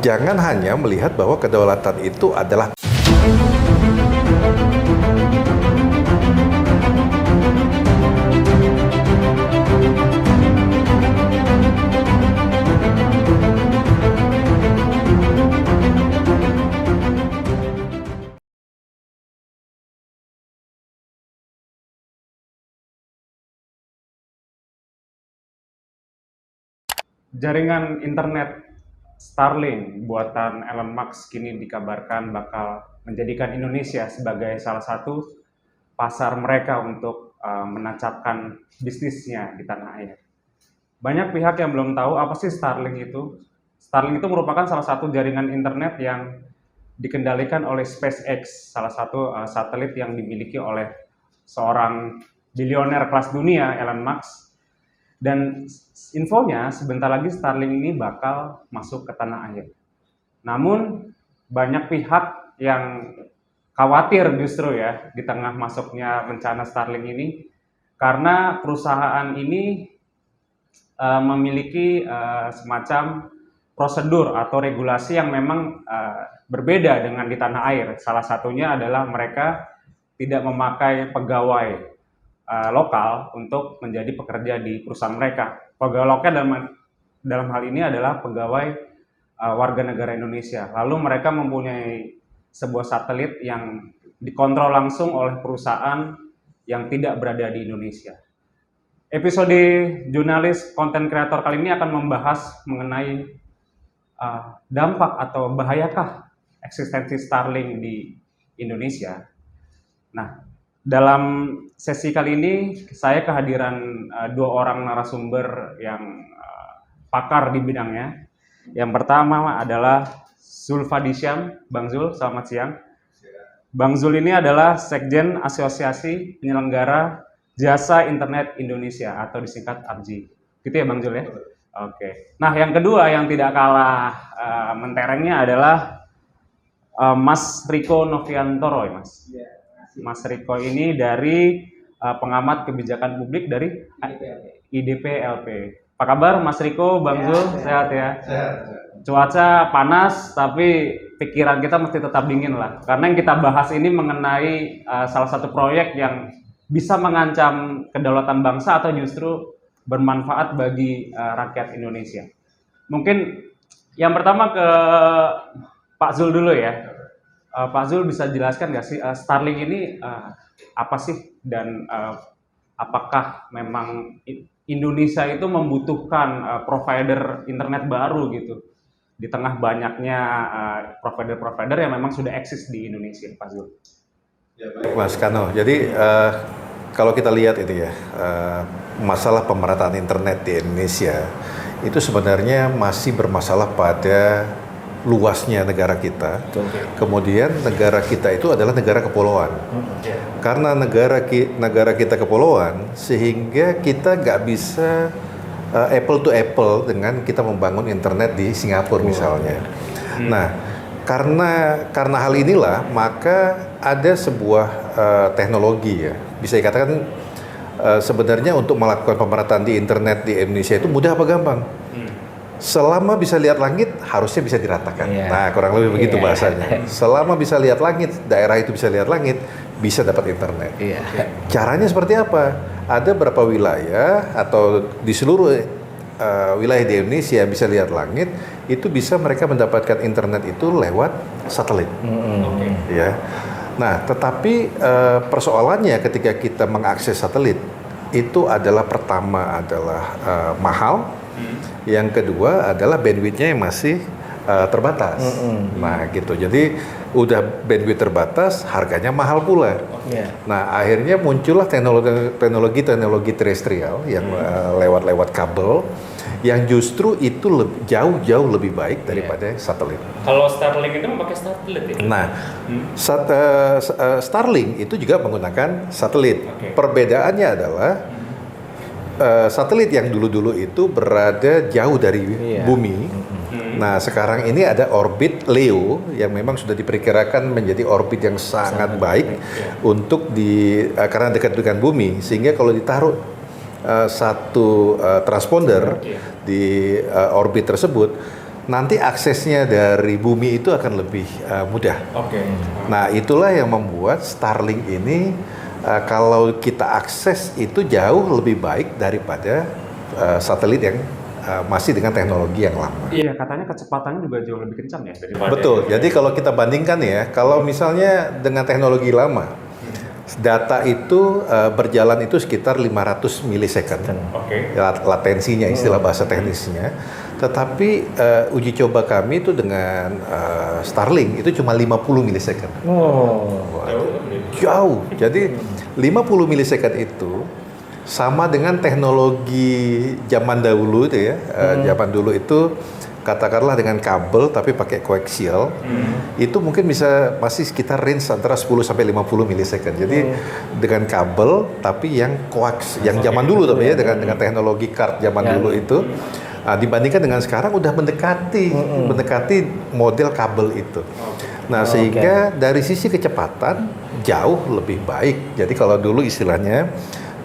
jangan hanya melihat bahwa kedaulatan itu adalah Jaringan internet Starlink buatan Elon Musk kini dikabarkan bakal menjadikan Indonesia sebagai salah satu pasar mereka untuk menancapkan bisnisnya di tanah air. Banyak pihak yang belum tahu apa sih Starlink itu. Starlink itu merupakan salah satu jaringan internet yang dikendalikan oleh SpaceX, salah satu satelit yang dimiliki oleh seorang bilioner kelas dunia, Elon Musk. Dan infonya sebentar lagi Starlink ini bakal masuk ke tanah air. Namun banyak pihak yang khawatir justru ya di tengah masuknya rencana Starlink ini karena perusahaan ini memiliki semacam prosedur atau regulasi yang memang berbeda dengan di tanah air. Salah satunya adalah mereka tidak memakai pegawai lokal untuk menjadi pekerja di perusahaan mereka. Pegawai lokal dalam hal ini adalah pegawai warga negara Indonesia. Lalu mereka mempunyai sebuah satelit yang dikontrol langsung oleh perusahaan yang tidak berada di Indonesia. Episode jurnalis konten kreator kali ini akan membahas mengenai dampak atau bahayakah eksistensi Starlink di Indonesia. Nah, dalam sesi kali ini saya kehadiran dua orang narasumber yang pakar di bidangnya. Yang pertama adalah Zulfadi Syam. Bang Zul, selamat siang. Bang Zul ini adalah Sekjen Asosiasi Penyelenggara Jasa Internet Indonesia atau disingkat APJI. Gitu ya Bang Zul ya? Oke. Nah, yang kedua yang tidak kalah menterengnya adalah Mas Riko Noviantoro ya Mas? Mas Riko ini dari pengamat kebijakan publik dari IDP-LP. Apa kabar Mas Riko, Bang Zul? Sehat ya? Sehat. Cuaca panas, tapi pikiran kita mesti tetap dingin lah. Karena yang kita bahas ini mengenai salah satu proyek yang bisa mengancam kedaulatan bangsa atau justru bermanfaat bagi rakyat Indonesia. Mungkin yang pertama ke Pak Zul dulu ya. Pak Zul bisa jelaskan nggak sih Starlink ini apa sih dan apakah memang Indonesia itu membutuhkan provider internet baru gitu di tengah banyaknya provider-provider yang memang sudah eksis di Indonesia, Pak Zul? Ya, baik Mas Kano. Jadi kalau kita lihat itu ya masalah pemerataan internet di Indonesia itu sebenarnya masih bermasalah pada luasnya negara kita. Kemudian negara kita itu adalah negara kepulauan. Karena negara kita kepulauan, sehingga kita nggak bisa apple to apple dengan kita membangun internet di Singapura misalnya. Nah, karena hal inilah maka ada sebuah teknologi ya, bisa dikatakan sebenarnya untuk melakukan pemerataan di internet di Indonesia itu mudah apa gampang? Selama bisa lihat langit, harusnya bisa diratakan. Nah, kurang lebih begitu bahasanya. Selama bisa lihat langit, daerah itu bisa lihat langit, bisa dapat internet. Caranya seperti apa? Ada beberapa wilayah atau di seluruh wilayah di Indonesia bisa lihat langit, itu bisa mereka mendapatkan internet itu lewat satelit. Ya. Nah, tetapi persoalannya ketika kita mengakses satelit, itu adalah pertama adalah mahal. Yang kedua adalah bandwidth-nya yang masih terbatas. Nah, gitu. Jadi udah bandwidth terbatas, harganya mahal pula. Nah, akhirnya muncullah teknologi terestrial yang lewat kabel, yang justru itu jauh lebih baik daripada satelit. Kalau Starlink itu memakai satelit ya? Nah, Starlink itu juga menggunakan satelit. Perbedaannya adalah satelit yang dulu-dulu itu berada jauh dari bumi. Nah, sekarang ini ada orbit LEO yang memang sudah diperkirakan menjadi orbit yang sangat baik untuk karena dekat dengan bumi, sehingga kalau ditaruh satu transponder di orbit tersebut, nanti aksesnya dari bumi itu akan lebih mudah. Oke. Nah, itulah yang membuat Starlink ini kalau kita akses itu jauh lebih baik daripada satelit yang masih dengan teknologi yang lama. Iya, katanya kecepatannya juga jauh lebih kencang ya daripada. Betul. Jadi kalau kita bandingkan ya, kalau misalnya dengan teknologi lama, data itu berjalan itu sekitar 500 milisecond. Oke. Latensinya, istilah bahasa teknisnya. Tetapi uji coba kami itu dengan Starlink itu cuma 50 milisecond. Wah, jauh. Jadi 50 milisecond itu sama dengan teknologi zaman dahulu itu ya. Zaman dulu itu katakanlah dengan kabel tapi pakai koaksial, itu mungkin bisa masih sekitar range antara 10 sampai 50 milisecond. Jadi dengan kabel tapi yang koaks, yang zaman dulu tapi ya dengan teknologi kart zaman dulu itu dibandingkan dengan sekarang udah mendekati model kabel itu. Nah, sehingga dari sisi kecepatan jauh lebih baik. Jadi kalau dulu istilahnya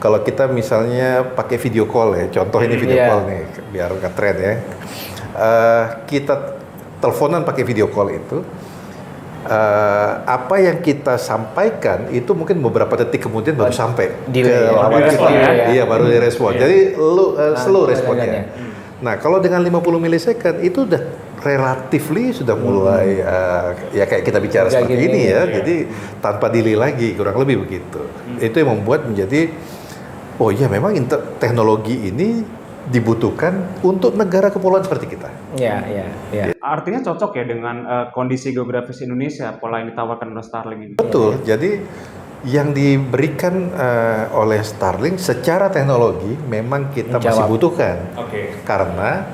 kalau kita misalnya pakai video call ya, contoh ini video call nih, biar nggak tren ya. Kita teleponan pakai video call itu, apa yang kita sampaikan itu mungkin beberapa detik kemudian baru sampai ke lawan kita. Iya, baru direspon. Jadi slow responnya. Nah, kalau dengan 50 milisecond itu udah relatively sudah mulai ya kayak kita bicara seperti ini ya. Jadi tanpa delay lagi, kurang lebih begitu. Itu yang membuat menjadi oh iya memang teknologi ini dibutuhkan untuk negara kepulauan seperti kita. Iya. Artinya cocok ya dengan kondisi geografis Indonesia pola yang ditawarkan oleh Starlink ini. Betul. Jadi yang diberikan oleh Starlink secara teknologi memang kita masih butuhkan. Karena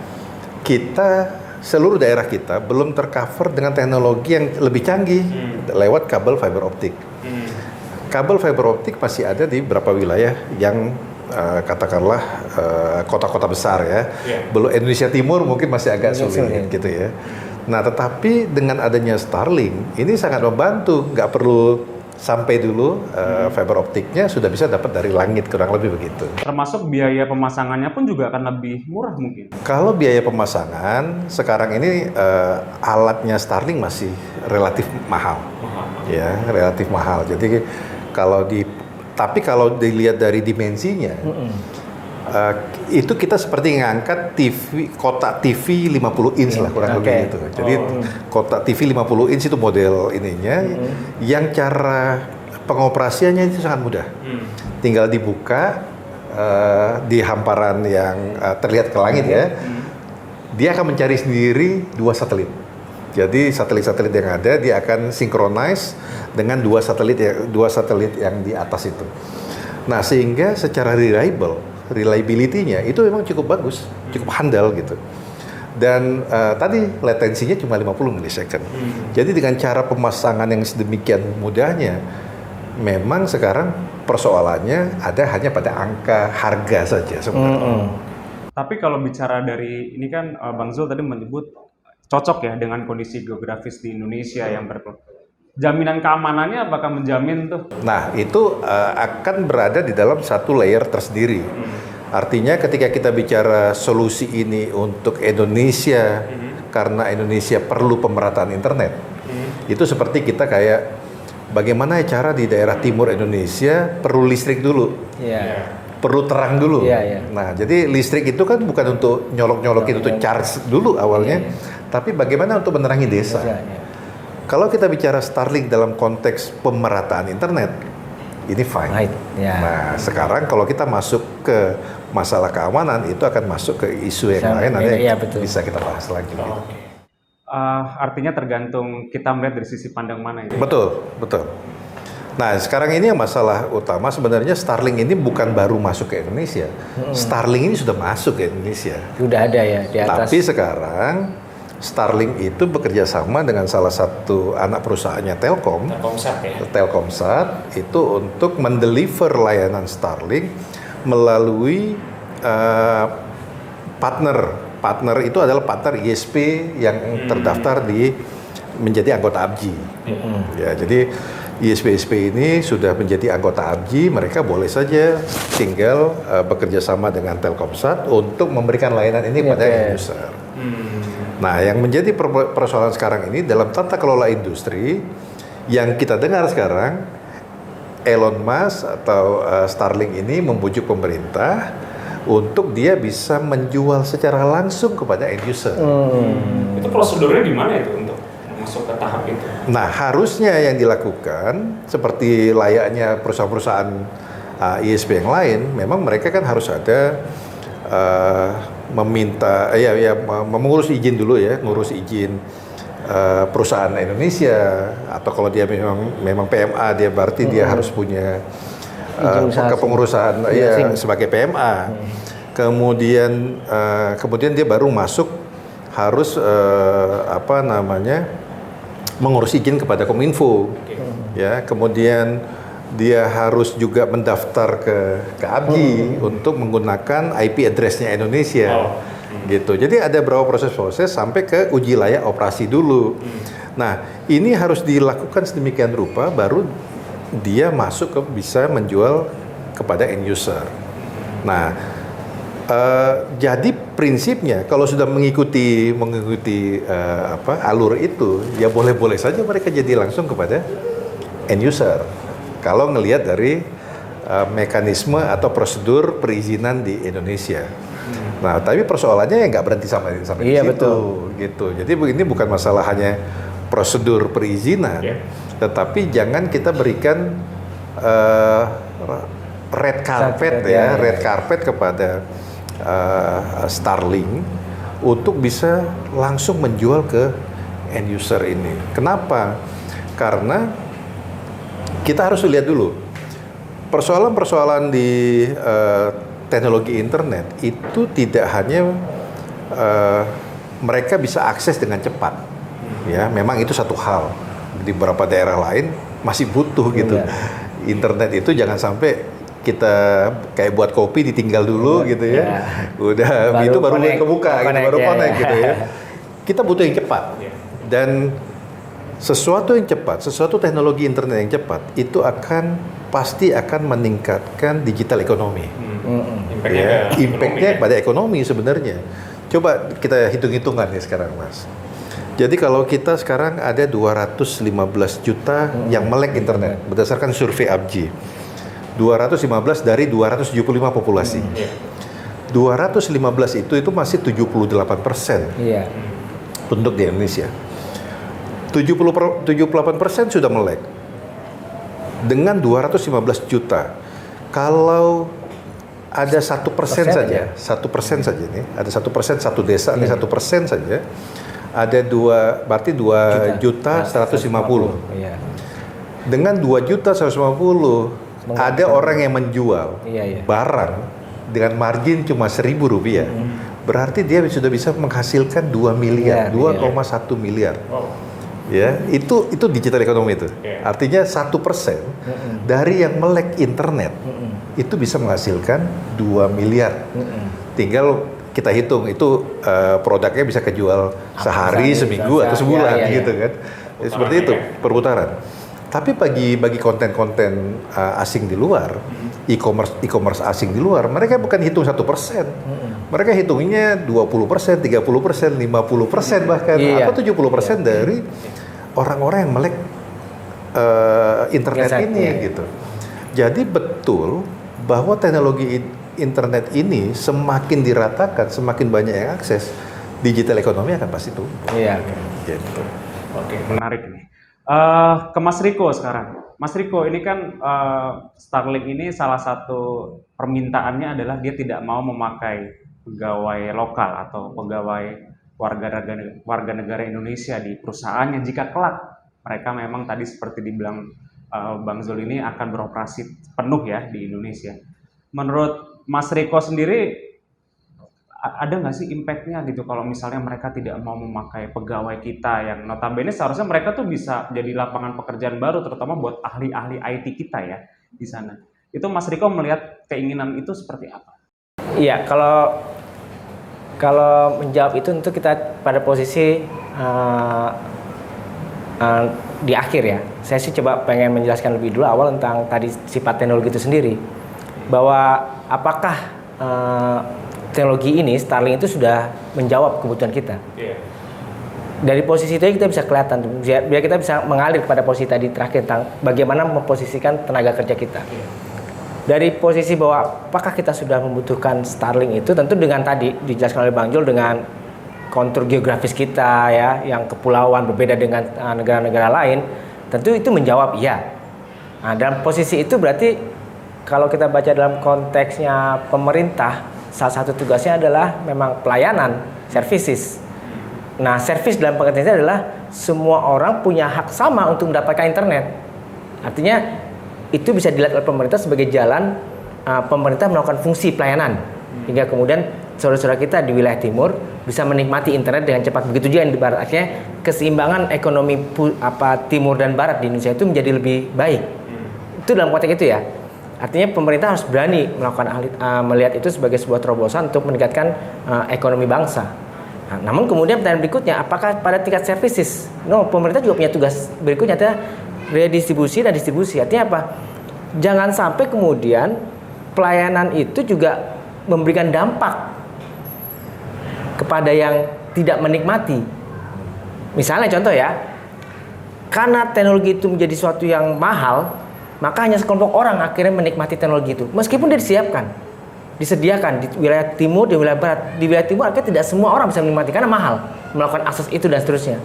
kita seluruh daerah kita belum tercover dengan teknologi yang lebih canggih lewat kabel fiber optik. Kabel fiber optik masih ada di beberapa wilayah yang katakanlah kota-kota besar ya. Belum Indonesia Timur mungkin masih agak sulit gitu ya. Nah, tetapi dengan adanya Starlink ini sangat membantu, nggak perlu sampai dulu fiber optiknya sudah bisa dapat dari langit, kurang lebih begitu. Termasuk biaya pemasangannya pun juga akan lebih murah mungkin. Kalau biaya pemasangan sekarang ini alatnya Starlink masih relatif mahal. Ya, relatif mahal. Jadi tapi kalau dilihat dari dimensinya, itu kita seperti ngangkat kotak TV 50 inch lah kurang lebih gitu. Jadi kotak TV 50 inch itu model ininya, yang cara pengoperasiannya itu sangat mudah. Tinggal dibuka di hamparan yang terlihat ke langit ya, dia akan mencari sendiri dua satelit. Jadi satelit-satelit yang ada dia akan synchronize dengan dua satelit yang di atas itu. Nah, sehingga secara reliability-nya itu memang cukup bagus, cukup handal gitu. Dan tadi latensinya cuma 50 milisecond. Jadi dengan cara pemasangan yang sedemikian mudahnya, memang sekarang persoalannya ada hanya pada angka harga saja sebenarnya. Tapi kalau bicara dari ini kan Bang Zul tadi menyebut cocok ya dengan kondisi geografis di Indonesia yang jaminan keamanannya apakah menjamin tuh? Nah, itu akan berada di dalam satu layer tersendiri. Artinya ketika kita bicara solusi ini untuk Indonesia, karena Indonesia perlu pemerataan internet, itu seperti kita kayak bagaimana cara di daerah timur Indonesia perlu listrik dulu. Perlu terang dulu. Nah, jadi listrik itu kan bukan untuk nyolok-nyolokin, untuk charge dulu awalnya, tapi bagaimana untuk menerangi desa. Kalau kita bicara Starlink dalam konteks pemerataan internet, ini fine. Nah, sekarang kalau kita masuk ke masalah keamanan, itu akan masuk ke isu yang lain, nanti bisa kita bahas lagi. Artinya tergantung kita melihat dari sisi pandang mana itu. Betul. Nah, sekarang ini yang masalah utama sebenarnya Starlink ini bukan baru masuk ke Indonesia. Starlink ini sudah masuk ke Indonesia. Sudah ada ya di atas. Tapi sekarang Starlink itu bekerja sama dengan salah satu anak perusahaannya Telkomsat itu untuk mendeliver layanan Starlink melalui partner itu adalah partner ISP yang terdaftar menjadi anggota ABGI. Ya, jadi ISP-ISP ini sudah menjadi anggota ABGI, mereka boleh saja tinggal bekerja sama dengan Telkomsat untuk memberikan layanan ini kepada user. Nah, yang menjadi persoalan sekarang ini dalam tata kelola industri yang kita dengar sekarang, Elon Musk atau Starlink ini membujuk pemerintah untuk dia bisa menjual secara langsung kepada end user. Itu prosedurnya gimana itu untuk masuk ke tahap itu? Nah, harusnya yang dilakukan seperti layaknya perusahaan-perusahaan ISP yang lain, memang mereka kan harus ada mengurus izin dulu ya, ngurus izin perusahaan Indonesia, atau kalau dia memang PMA, dia berarti dia harus punya kepengurusan sebagai PMA. Kemudian dia baru masuk, harus mengurus izin kepada Kominfo. Ya, kemudian dia harus juga mendaftar ke ABGI untuk menggunakan IP address-nya Indonesia. Gitu. Jadi ada beberapa proses-proses sampai ke uji layak operasi dulu. Nah, ini harus dilakukan sedemikian rupa baru dia masuk ke bisa menjual kepada end user. Nah, jadi prinsipnya kalau sudah mengikuti alur itu, ya boleh-boleh saja mereka jadi langsung kepada end user. Kalau ngelihat dari mekanisme atau prosedur perizinan di Indonesia. Nah, tapi persoalannya ya nggak berhenti sampai di situ, gitu. Jadi ini bukan masalah hanya prosedur perizinan, tetapi jangan kita berikan red carpet kepada Starlink untuk bisa langsung menjual ke end user ini. Kenapa? Karena kita harus lihat dulu persoalan-persoalan di teknologi internet itu tidak hanya mereka bisa akses dengan cepat, ya memang itu satu hal. Di beberapa daerah lain masih butuh gitu. Internet itu jangan sampai kita kayak buat kopi ditinggal dulu gitu ya. Udah baru kebuka, baru connect gitu ya. Kita butuh yang cepat. Dan sesuatu yang cepat, sesuatu teknologi internet yang cepat itu pasti akan meningkatkan digital ekonomi. Impactnya pada ekonomi sebenarnya. Coba kita hitung-hitungan ya sekarang, Mas. Jadi kalau kita sekarang ada 215 juta yang melek internet berdasarkan survei ABGI. 215 dari 275 populasi. 215 itu masih 78% penduduk di Indonesia. 78% sudah melek dengan 215 juta. Kalau ada 1% saja, 1% saja nih, ada 1% satu desa nih 1% saja, ada berarti 2 juta 150. Dengan 2 juta 150 ada orang yang menjual barang dengan margin cuma Rp1.000. Berarti dia sudah bisa menghasilkan 2 miliar, 2,1 miliar. Ya, itu digital ekonomi itu. Artinya 1% dari yang melek internet itu bisa menghasilkan 2 miliar. Tinggal kita hitung itu produknya bisa kejual sehari, seminggu atau sebulan gitu kan. Ya, seperti itu perputaran. Tapi bagi konten-konten asing di luar, e-commerce asing di luar, mereka bukan hitung 1%. Mereka hitungnya 20%, 30%, 50% bahkan, atau 70% dari orang-orang yang melek internet ini gitu. Jadi betul bahwa teknologi internet ini semakin diratakan, semakin banyak yang akses, digital ekonomi akan pasti tumbuh. Gitu. Oke, menarik nih. Ke Mas Riko sekarang. Mas Riko, ini kan Starlink ini salah satu permintaannya adalah dia tidak mau memakai pegawai lokal atau pegawai warga negara Indonesia di perusahaannya jika kelak mereka memang tadi seperti dibilang Bang Zul ini akan beroperasi penuh ya di Indonesia. Menurut Mas Riko sendiri ada nggak sih impact-nya gitu kalau misalnya mereka tidak mau memakai pegawai kita yang notabene seharusnya mereka tuh bisa jadi lapangan pekerjaan baru terutama buat ahli-ahli IT kita ya di sana. Itu Mas Riko melihat keinginan itu seperti apa? Iya, kalau menjawab itu tentu kita pada posisi di akhir ya. Saya sih coba pengen menjelaskan lebih dulu awal tentang tadi sifat teknologi itu sendiri. Bahwa apakah teknologi ini Starlink itu sudah menjawab kebutuhan kita. Dari posisi itu kita bisa kelihatan tuh, biar kita bisa mengalir kepada posisi tadi terakhir tentang bagaimana memposisikan tenaga kerja kita. Dari posisi bahwa apakah kita sudah membutuhkan Starlink itu, tentu dengan tadi dijelaskan oleh Bang Jul dengan kontur geografis kita ya, yang kepulauan berbeda dengan negara-negara lain, tentu itu menjawab iya. Nah, dalam posisi itu berarti kalau kita baca dalam konteksnya pemerintah, salah satu tugasnya adalah memang pelayanan, services. Nah, service dalam pengertiannya adalah semua orang punya hak sama untuk mendapatkan internet. Artinya itu bisa dilihat oleh pemerintah sebagai jalan pemerintah melakukan fungsi pelayanan hingga kemudian saudara-saudara kita di wilayah timur bisa menikmati internet dengan cepat. Begitu juga yang di barat. Akhirnya keseimbangan ekonomi timur dan barat di Indonesia itu menjadi lebih baik. Itu dalam konteks itu ya. Artinya pemerintah harus berani melakukan melihat itu sebagai sebuah terobosan untuk meningkatkan ekonomi bangsa. Nah, namun kemudian pertanyaan berikutnya, apakah pada tingkat services? No, pemerintah juga punya tugas berikutnya, adalah redistribusi dan distribusi. Artinya apa? Jangan sampai kemudian pelayanan itu juga memberikan dampak kepada yang tidak menikmati. Misalnya contoh ya, karena teknologi itu menjadi sesuatu yang mahal, maka hanya sekelompok orang akhirnya menikmati teknologi itu. Meskipun dia disediakan di wilayah timur, di wilayah barat. Di wilayah timur akhirnya tidak semua orang bisa menikmati karena mahal melakukan akses itu dan seterusnya.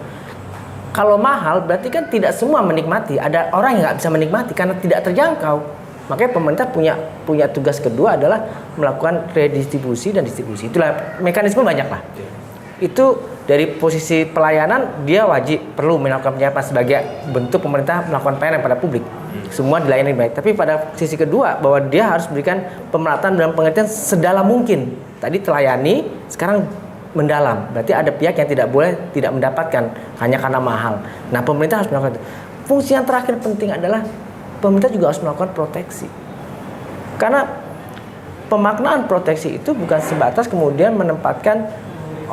Kalau mahal berarti kan tidak semua menikmati. Ada orang yang nggak bisa menikmati karena tidak terjangkau. Makanya pemerintah punya tugas kedua adalah melakukan redistribusi dan distribusi. Itulah mekanisme banyak lah. Itu dari posisi pelayanan dia wajib perlu melakukan penyiapan sebagai bentuk pemerintah melakukan pelayanan pada publik. Semua dilayani baik. Tapi pada sisi kedua bahwa dia harus berikan pemerataan dalam pengertian sedalam mungkin. Tadi telayani, sekarang mendalam. Berarti ada pihak yang tidak mendapatkan hanya karena mahal. Nah, pemerintah harus melakukan itu. Fungsi yang terakhir penting adalah pemerintah juga harus melakukan proteksi. Karena pemaknaan proteksi itu bukan sebatas kemudian menempatkan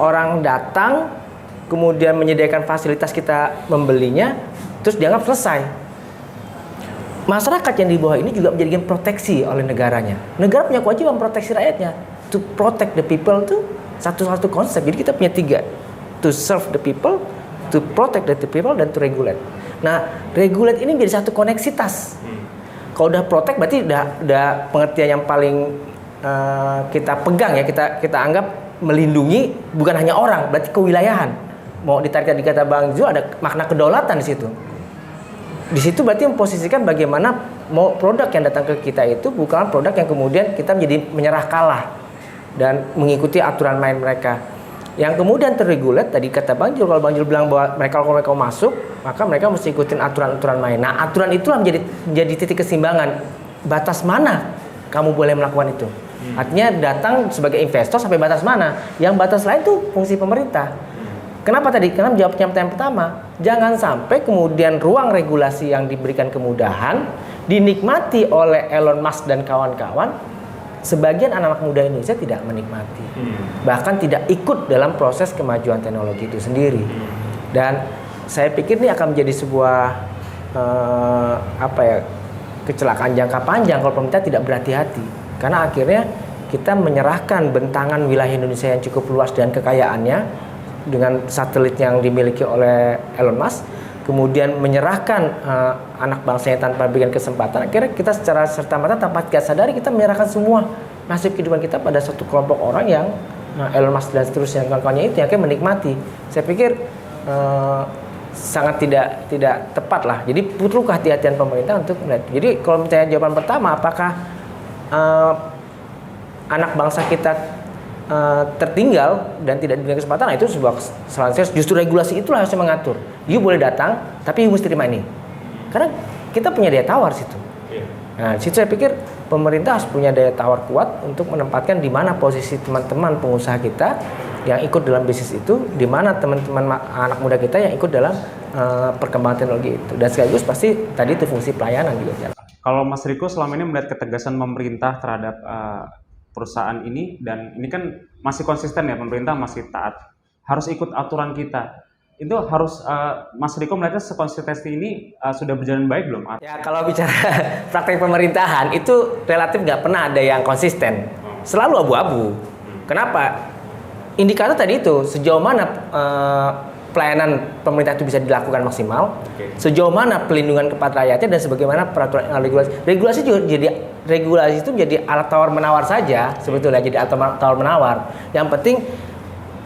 orang datang, kemudian menyediakan fasilitas kita membelinya, terus dianggap selesai. Masyarakat yang di bawah ini juga menjadikan proteksi oleh negaranya. Negara punya kewajiban proteksi rakyatnya. To protect the people itu satu konsep. Jadi kita punya tiga. To serve the people, to protect the people, dan to regulate. Nah, regulate ini menjadi satu koneksitas. Kalau udah protect berarti udah pengertian yang paling kita pegang ya, kita anggap melindungi bukan hanya orang, berarti kewilayahan. Mau ditarik di kata Bang Zul ada makna kedaulatan di situ. Di situ berarti memposisikan bagaimana mau produk yang datang ke kita itu bukan produk yang kemudian kita menjadi menyerah kalah dan mengikuti aturan main mereka. Yang kemudian terregulat tadi kata Bang Jul, kalau Bang Jul bilang bahwa kalau mereka masuk maka mereka mesti ikutin aturan-aturan main. Nah, aturan itulah menjadi titik keseimbangan. Batas mana kamu boleh melakukan itu? Artinya datang sebagai investor sampai batas mana? Yang batas lain itu fungsi pemerintah. Kenapa tadi? Karena menjawab pertanyaan pertama, jangan sampai kemudian ruang regulasi yang diberikan kemudahan dinikmati oleh Elon Musk dan kawan-kawan, sebagian anak muda Indonesia tidak menikmati, bahkan tidak ikut dalam proses kemajuan teknologi itu sendiri. Dan saya pikir ini akan menjadi sebuah kecelakaan jangka panjang kalau pemerintah tidak berhati-hati, karena akhirnya kita menyerahkan bentangan wilayah Indonesia yang cukup luas dan kekayaannya dengan satelit yang dimiliki oleh Elon Musk, kemudian menyerahkan anak bangsanya tanpa berikan kesempatan. Akhirnya kita secara serta-merta tanpa kita sadari kita menyerahkan semua nasib kehidupan kita pada satu kelompok orang yang Elon Musk dan seterusnya kawan-kawannya itu yang akan menikmati. Saya pikir sangat tidak tepat lah. Jadi perlu kehati-hatian pemerintah untuk melihat. Jadi kalau misalnya jawaban pertama, apakah anak bangsa kita tertinggal dan tidak diberikan kesempatan, nah itu sebuah kesalahan. Justru regulasi itulah harusnya mengatur. You boleh datang, tapi you mesti terima ini. Karena kita punya daya tawar situ. Nah, situ saya pikir pemerintah harus punya daya tawar kuat untuk menempatkan di mana posisi teman-teman pengusaha kita yang ikut dalam bisnis itu, di mana teman-teman anak muda kita yang ikut dalam perkembangan teknologi itu. Dan sekaligus pasti tadi itu fungsi pelayanan juga. Kalau Mas Riko selama ini melihat ketegasan pemerintah terhadap perusahaan ini, dan ini kan masih konsisten ya, pemerintah masih taat, harus ikut aturan kita. Itu harus Mas Riko melihatnya sekonsisten ini sudah berjalan baik belum? Ya, kalau bicara praktek pemerintahan itu relatif nggak pernah ada yang konsisten, selalu abu-abu. Kenapa? Indikator tadi itu sejauh mana pelayanan pemerintah itu bisa dilakukan maksimal, sejauh mana pelindungan kepada rakyatnya dan sebagaimana peraturan regulasi. Regulasi itu menjadi alat tawar menawar saja sebetulnya, jadi alat tawar menawar. Yang penting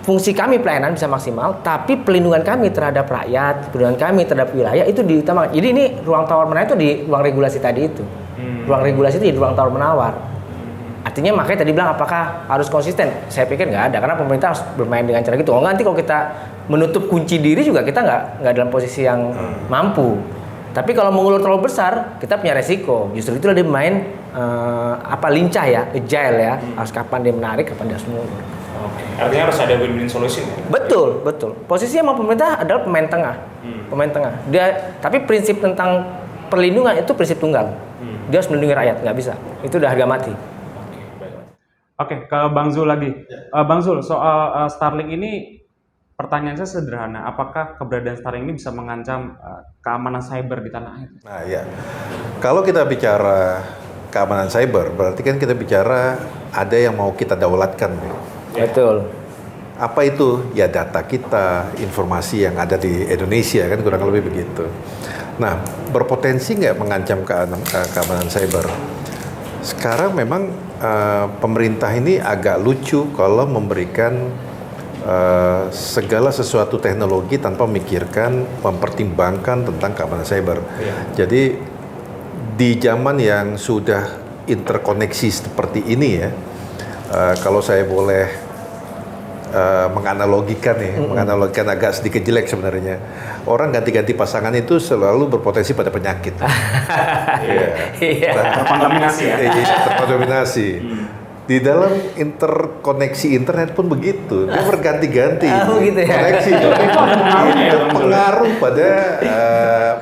fungsi kami pelayanan bisa maksimal, tapi pelindungan kami terhadap rakyat, pelindungan kami terhadap wilayah itu diutamakan. Jadi ini ruang tawar menawar itu di ruang regulasi tadi itu. Ruang regulasi itu di ruang tawar menawar. Artinya makanya tadi bilang apakah harus konsisten? Saya pikir nggak ada, karena pemerintah harus bermain dengan cara gitu. Oh, nanti kalau kita menutup kunci diri juga kita nggak dalam posisi yang mampu. Tapi kalau mengulur terlalu besar, kita punya resiko. Justru itulah dia main lincah ya, agile ya. Harus kapan dia menarik, kapan dia harus mengulur. Artinya harus ada win-win solution. Betul. Posisinya emang pemerintah adalah pemain tengah. Pemain tengah. Tapi prinsip tentang perlindungan itu prinsip tunggal. Dia harus melindungi rakyat, nggak bisa. Itu udah harga mati. Oke, ke Bang Zul lagi. Bang Zul, soal Starlink ini pertanyaan saya sederhana. Apakah keberadaan Starlink ini bisa mengancam keamanan cyber di tanah air? Nah ya, kalau kita bicara keamanan cyber, berarti kan kita bicara ada yang mau kita daulatkan. Betul. Apa itu? Ya data kita, informasi yang ada di Indonesia, kan kurang lebih begitu. Nah, berpotensi nggak mengancam keamanan cyber? Sekarang memang pemerintah ini agak lucu kalau memberikan segala sesuatu teknologi tanpa mempertimbangkan tentang keamanan cyber. Jadi di zaman yang sudah interkoneksi seperti ini ya, kalau saya boleh menganalogikan agak sedikit jelek sebenarnya. Orang ganti-ganti pasangan itu selalu berpotensi pada penyakit. Terkontaminasi ya? Terkontaminasi. Di dalam interkoneksi internet pun begitu, dia berganti-ganti gitu ya? koneksi, berpengaruh pada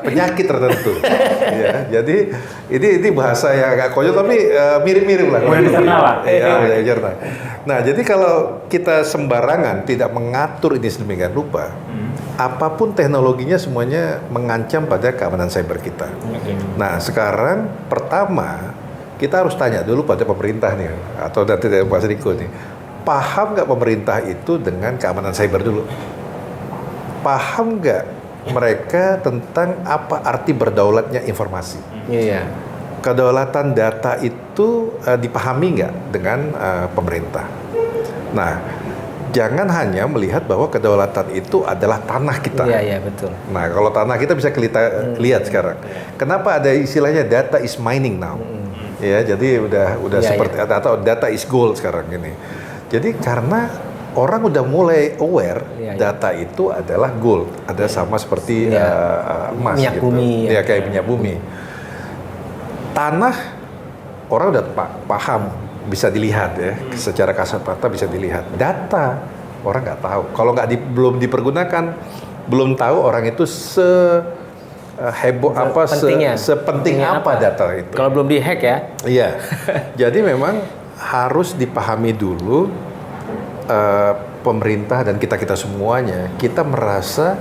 penyakit tertentu. Ya, jadi ini bahasa yang agak konyol tapi mirip-mirip lah. Nah, jadi kalau kita sembarangan tidak mengatur ini sedemikian rupa, apapun teknologinya semuanya mengancam pada keamanan cyber kita. Nah, sekarang pertama kita harus tanya dulu pada pemerintah nih, atau nanti dari Pak Riko nih, paham nggak pemerintah itu dengan keamanan cyber dulu? Paham nggak mereka tentang apa arti berdaulatnya informasi? Iya. Kedaulatan data itu dipahami nggak dengan pemerintah? Nah, jangan hanya melihat bahwa kedaulatan itu adalah tanah kita. Iya, betul. Nah, kalau tanah kita bisa lihat sekarang. Kenapa ada istilahnya data is mining now? Ya, jadi udah seperti atau data is gold sekarang ini. Jadi karena orang udah mulai aware data itu adalah gold, ada sama seperti emas minyak gitu. Bumi, ya kayak minyak bumi. Tanah orang udah paham, bisa dilihat ya, secara kasat mata bisa dilihat. Data orang nggak tahu. Kalau belum dipergunakan, belum tahu orang itu heboh apa, sepenting apa data itu. Kalau belum dihack ya? Iya. Jadi memang harus dipahami dulu pemerintah dan kita semuanya. Kita merasa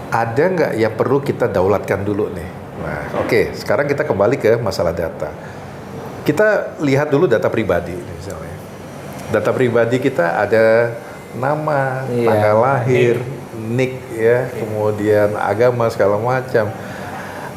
ada nggak yang perlu kita daulatkan dulu nih. Nah, oke. Sekarang kita kembali ke masalah data. Kita lihat dulu data pribadi misalnya. Data pribadi kita ada nama, tanggal lahir, nik ya, kemudian agama segala macam.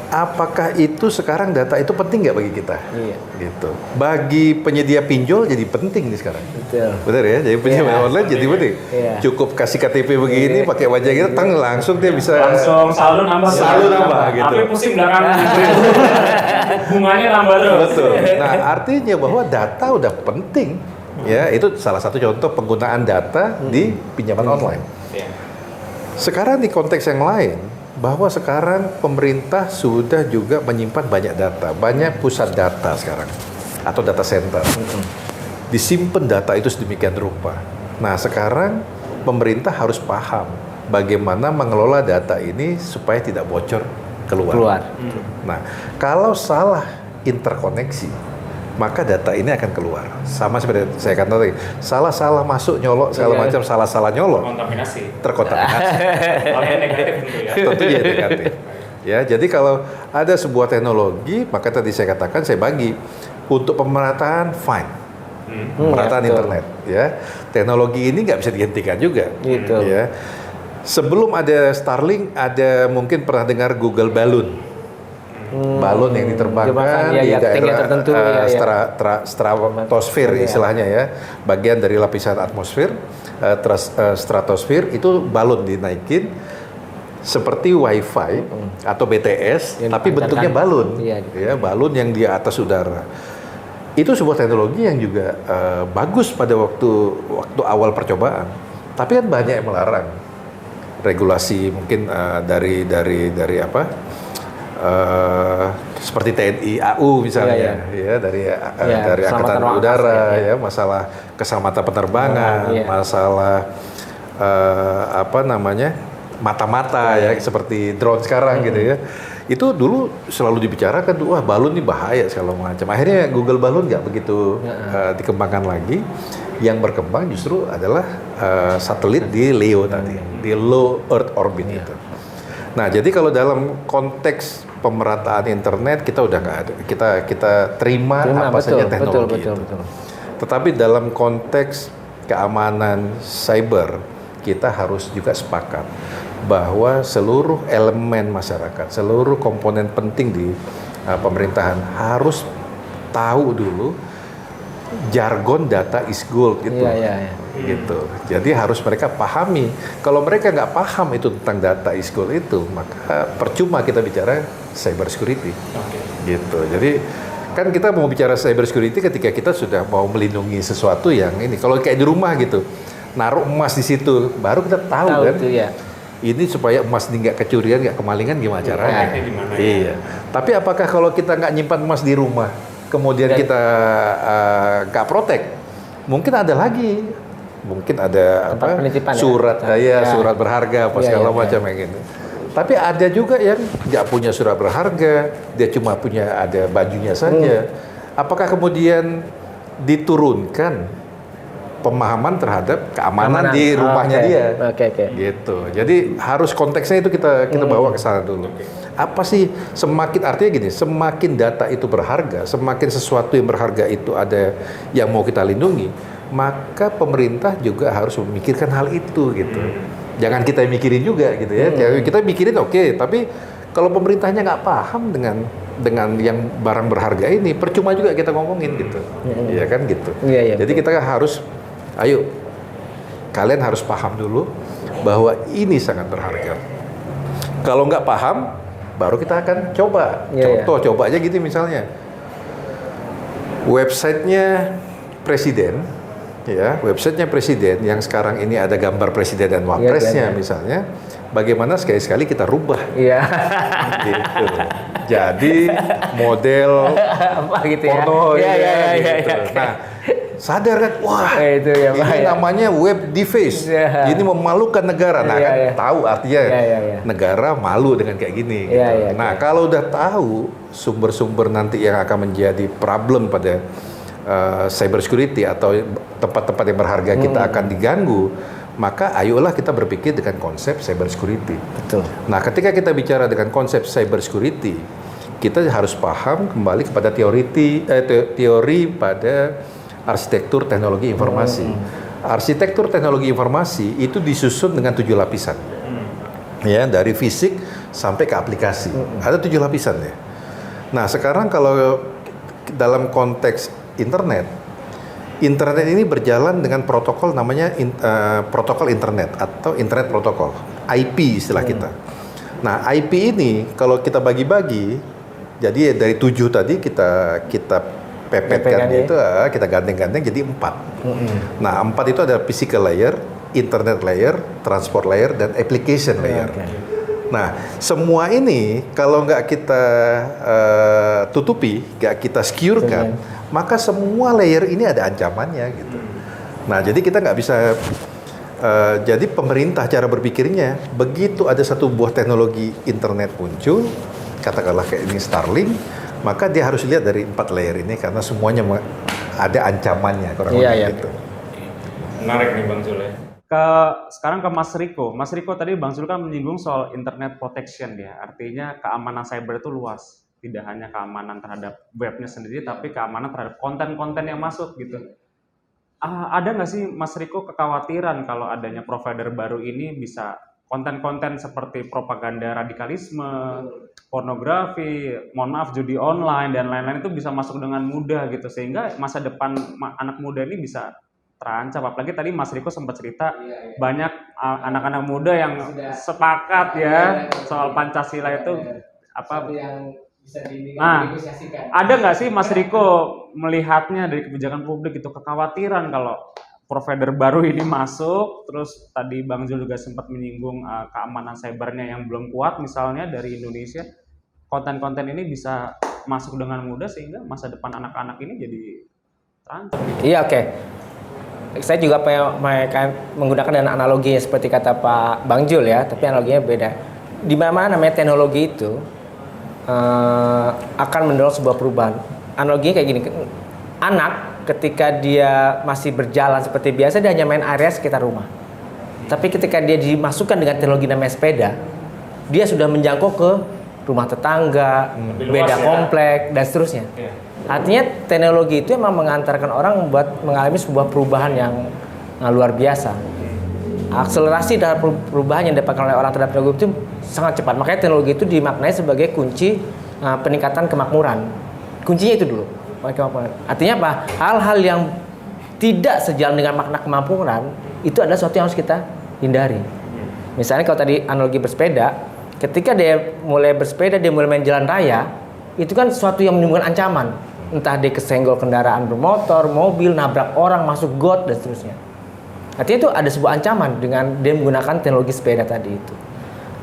Apakah itu sekarang data itu penting nggak bagi kita? Iya. Gitu. Bagi penyedia pinjol jadi penting nih sekarang. Betul. Benar ya? Jadi penyedia online jadi penting. Iya. Cukup kasih KTP begini, pakai wajah kita, langsung dia bisa langsung saldo nambah gitu. Tapi pusing belakangan. Bunganya nambah terus. Betul. Nah, artinya bahwa data udah penting. Ya, itu salah satu contoh penggunaan data di pinjaman online. Sekarang di konteks yang lain, bahwa sekarang pemerintah sudah juga menyimpan banyak data, banyak pusat data sekarang atau data center. Disimpan data itu sedemikian rupa. Nah, sekarang pemerintah harus paham bagaimana mengelola data ini supaya tidak bocor keluar. Nah, kalau salah interkoneksi, maka data ini akan keluar. Sama seperti saya katakan tadi, salah masuk nyolok segala macam, salah nyolok. Terkontaminasi. Oleh negatif tentu ya. Tentunya negatif. Ya, jadi kalau ada sebuah teknologi, maka tadi saya katakan saya bagi untuk pemerataan fine. Pemerataan internet, ya. Teknologi ini nggak bisa dihentikan juga. Gitu. Ya. Sebelum ada Starlink, ada mungkin pernah dengar Google Balloon. Balon yang diterbangkan di daerah tertentu, stratosfer istilahnya ya, bagian dari lapisan atmosfer, stratosfer itu balon dinaikin seperti WiFi atau BTS, tapi bentuknya balon, ya balon yang di atas udara. Itu sebuah teknologi yang juga bagus pada waktu awal percobaan, tapi kan banyak yang melarang. Regulasi mungkin dari apa? Seperti TNI AU misalnya, ya dari Angkatan Udara, ya masalah keselamatan penerbangan, masalah apa namanya mata-mata ya seperti drone sekarang gitu ya. Itu dulu selalu dibicarakan, wah balon ini bahaya segala macam. Akhirnya Google Balloon nggak begitu dikembangkan lagi. Yang berkembang justru adalah satelit di LEO tadi, di Low Earth Orbit itu. Nah, jadi kalau dalam konteks pemerataan internet kita udah nggak ada, kita terima apa saja teknologi itu. Tetapi dalam konteks keamanan cyber kita harus juga sepakat bahwa seluruh elemen masyarakat, seluruh komponen penting di pemerintahan harus tahu dulu jargon data is gold itu. Gitu. Jadi harus mereka pahami. Kalau mereka nggak paham itu tentang data is gold itu, maka percuma kita bicara cyber security. Gitu. Jadi kan kita mau bicara cyber security ketika kita sudah mau melindungi sesuatu yang ini. Kalau kayak di rumah gitu, naruh emas di situ, baru kita tahu kan. Itu, ya. Ini supaya emas ini nggak kecurian, nggak kemalingan gimana caranya? Iya. Tapi apakah kalau kita nggak nyimpan emas di rumah, kemudian kita nggak protek, mungkin ada lagi. Mungkin ada apa surat surat berharga apa segala macam yang gitu. Tapi ada juga yang nggak punya surat berharga, dia cuma punya ada bajunya saja. Apakah kemudian diturunkan pemahaman terhadap keamanan di rumahnya dia? Gitu. Jadi harus konteksnya itu kita bawa ke sana dulu. Apa sih artinya gini, semakin data itu berharga, semakin sesuatu yang berharga itu ada yang mau kita lindungi, maka pemerintah juga harus memikirkan hal itu gitu. Jangan kita mikirin juga gitu ya. Kita mikirin oke, tapi kalau pemerintahnya nggak paham dengan yang barang berharga ini, percuma juga kita ngomongin gitu. Iya kan gitu. Jadi kita harus, ayo kalian harus paham dulu bahwa ini sangat berharga. Kalau nggak paham, baru kita akan coba. Coba aja gitu misalnya. Websitenya presiden, ya, websitenya presiden yang sekarang ini ada gambar presiden dan wapresnya misalnya, bagaimana sekali-sekali kita rubah. Gitu. Jadi model porno gitu. Nah, sadar kan, wah ini namanya web deface, ini memalukan negara. Nah kan tahu artinya negara malu dengan kayak gini gitu. Nah kalau udah tahu sumber-sumber nanti yang akan menjadi problem pada cyber security atau tempat-tempat yang berharga kita akan diganggu, maka ayolah kita berpikir dengan konsep cyber security. Betul. Nah, ketika kita bicara dengan konsep cyber security, kita harus paham kembali kepada teori pada arsitektur teknologi informasi. Arsitektur teknologi informasi itu disusun dengan 7 lapisan. Ya, dari fisik sampai ke aplikasi. Ada 7 lapisan ya. Nah, sekarang kalau dalam konteks internet ini berjalan dengan protokol namanya protokol internet atau internet protokol, IP istilah kita. Nah, IP ini kalau kita bagi-bagi, jadi dari 7 tadi kita pepetkan itu, kita gandeng-gandeng jadi 4. Nah, 4 itu ada physical layer, internet layer, transport layer, dan application layer. Nah, semua ini kalau nggak kita tutupi, nggak kita secure-kan, maka semua layer ini ada ancamannya gitu. Nah, jadi kita nggak bisa, jadi pemerintah cara berpikirnya, begitu ada satu buah teknologi internet muncul, katakanlah kayak ini Starlink, maka dia harus lihat dari 4 layer ini karena semuanya ada ancamannya kurang lebih gitu. Menarik nih Bang Zul ya. Sekarang ke Mas Riko. Mas Riko tadi Bang Zul kan menyinggung soal internet protection ya. Artinya keamanan cyber itu luas. Tidak hanya keamanan terhadap webnya sendiri, tapi keamanan terhadap konten-konten yang masuk gitu. Ada nggak sih Mas Riko kekhawatiran kalau adanya provider baru ini bisa konten-konten seperti propaganda radikalisme, pornografi, mohon maaf judi online dan lain-lain itu bisa masuk dengan mudah gitu, sehingga masa depan anak muda ini bisa terancam. Apalagi tadi Mas Riko sempat cerita banyak anak-anak muda yang sepakat ya soal Pancasila itu apa yang bisa Nah, dinegosiasikan. ada nggak sih Mas Riko melihatnya dari kebijakan publik itu kekhawatiran kalau provider baru ini masuk, terus tadi Bang Zul juga sempat menyinggung keamanan cybernya yang belum kuat misalnya dari Indonesia, konten-konten ini bisa masuk dengan mudah sehingga masa depan anak-anak ini jadi terancam gitu. Iya, oke. Saya juga menggunakan dan analogi seperti kata Pak Bang Jul ya, tapi analoginya beda. Di mana namanya teknologi itu akan mendorong sebuah perubahan. Analoginya kayak gini, anak ketika dia masih berjalan seperti biasa dia hanya main area sekitar rumah. Tapi ketika dia dimasukkan dengan teknologi namanya sepeda, dia sudah menjangkau ke rumah tetangga, beda komplek dan seterusnya. Artinya teknologi itu memang mengantarkan orang membuat mengalami sebuah perubahan yang luar biasa. Akselerasi dalam perubahan yang didapatkan oleh orang terhadap teknologi itu sangat cepat. Makanya teknologi itu dimaknai sebagai kunci peningkatan kemakmuran. Kuncinya itu dulu. Artinya apa? Hal-hal yang tidak sejalan dengan makna kemakmuran itu adalah sesuatu yang harus kita hindari. Misalnya kalau tadi analogi bersepeda, ketika dia mulai bersepeda, dia mulai main jalan raya, itu kan sesuatu yang menimbulkan ancaman. Entah dia kesenggol kendaraan bermotor, mobil, nabrak orang, masuk got dan seterusnya. Artinya itu ada sebuah ancaman dengan dia menggunakan teknologi sepeda tadi itu.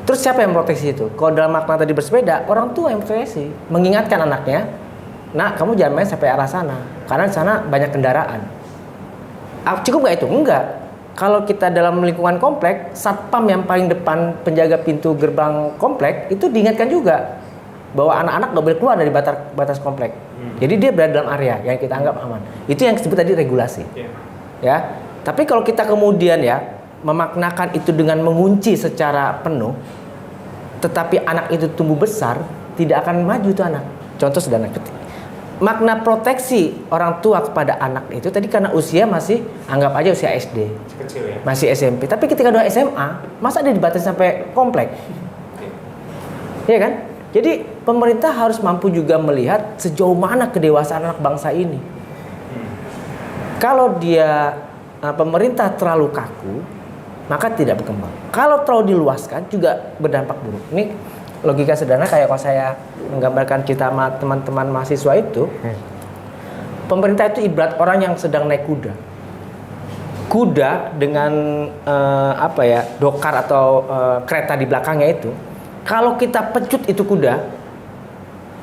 Terus siapa yang proteksi itu? Kalau dalam makna tadi bersepeda, orang tua yang proteksi, mengingatkan anaknya, "Nak, kamu jangan main sampai arah sana, karena di sana banyak kendaraan." Cukup nggak itu? Enggak. Kalau kita dalam lingkungan komplek, satpam yang paling depan penjaga pintu gerbang komplek itu diingatkan juga bahwa anak-anak nggak boleh keluar dari batas komplek. Jadi dia berada dalam area yang kita anggap aman. Itu yang disebut tadi regulasi. Ya. Tapi kalau kita kemudian ya memaknakan itu dengan mengunci secara penuh, tetapi anak itu tumbuh besar, tidak akan maju tuh anak. Contoh sederhana, makna proteksi orang tua kepada anak itu tadi karena usia masih anggap aja usia SD, Kecil ya. masih SMP. Tapi ketika udah SMA, masa dia dibatasi sampai komplek? Iya kan? Jadi pemerintah harus mampu juga melihat sejauh mana kedewasaan anak bangsa ini. Kalau dia pemerintah terlalu kaku, maka tidak berkembang. Kalau terlalu diluaskan juga berdampak buruk. Ini logika sederhana kayak kalau saya menggambarkan cerita sama teman-teman mahasiswa itu, pemerintah itu ibarat orang yang sedang naik kuda. Kuda dengan dokar atau kereta di belakangnya itu, kalau kita pecut itu kuda,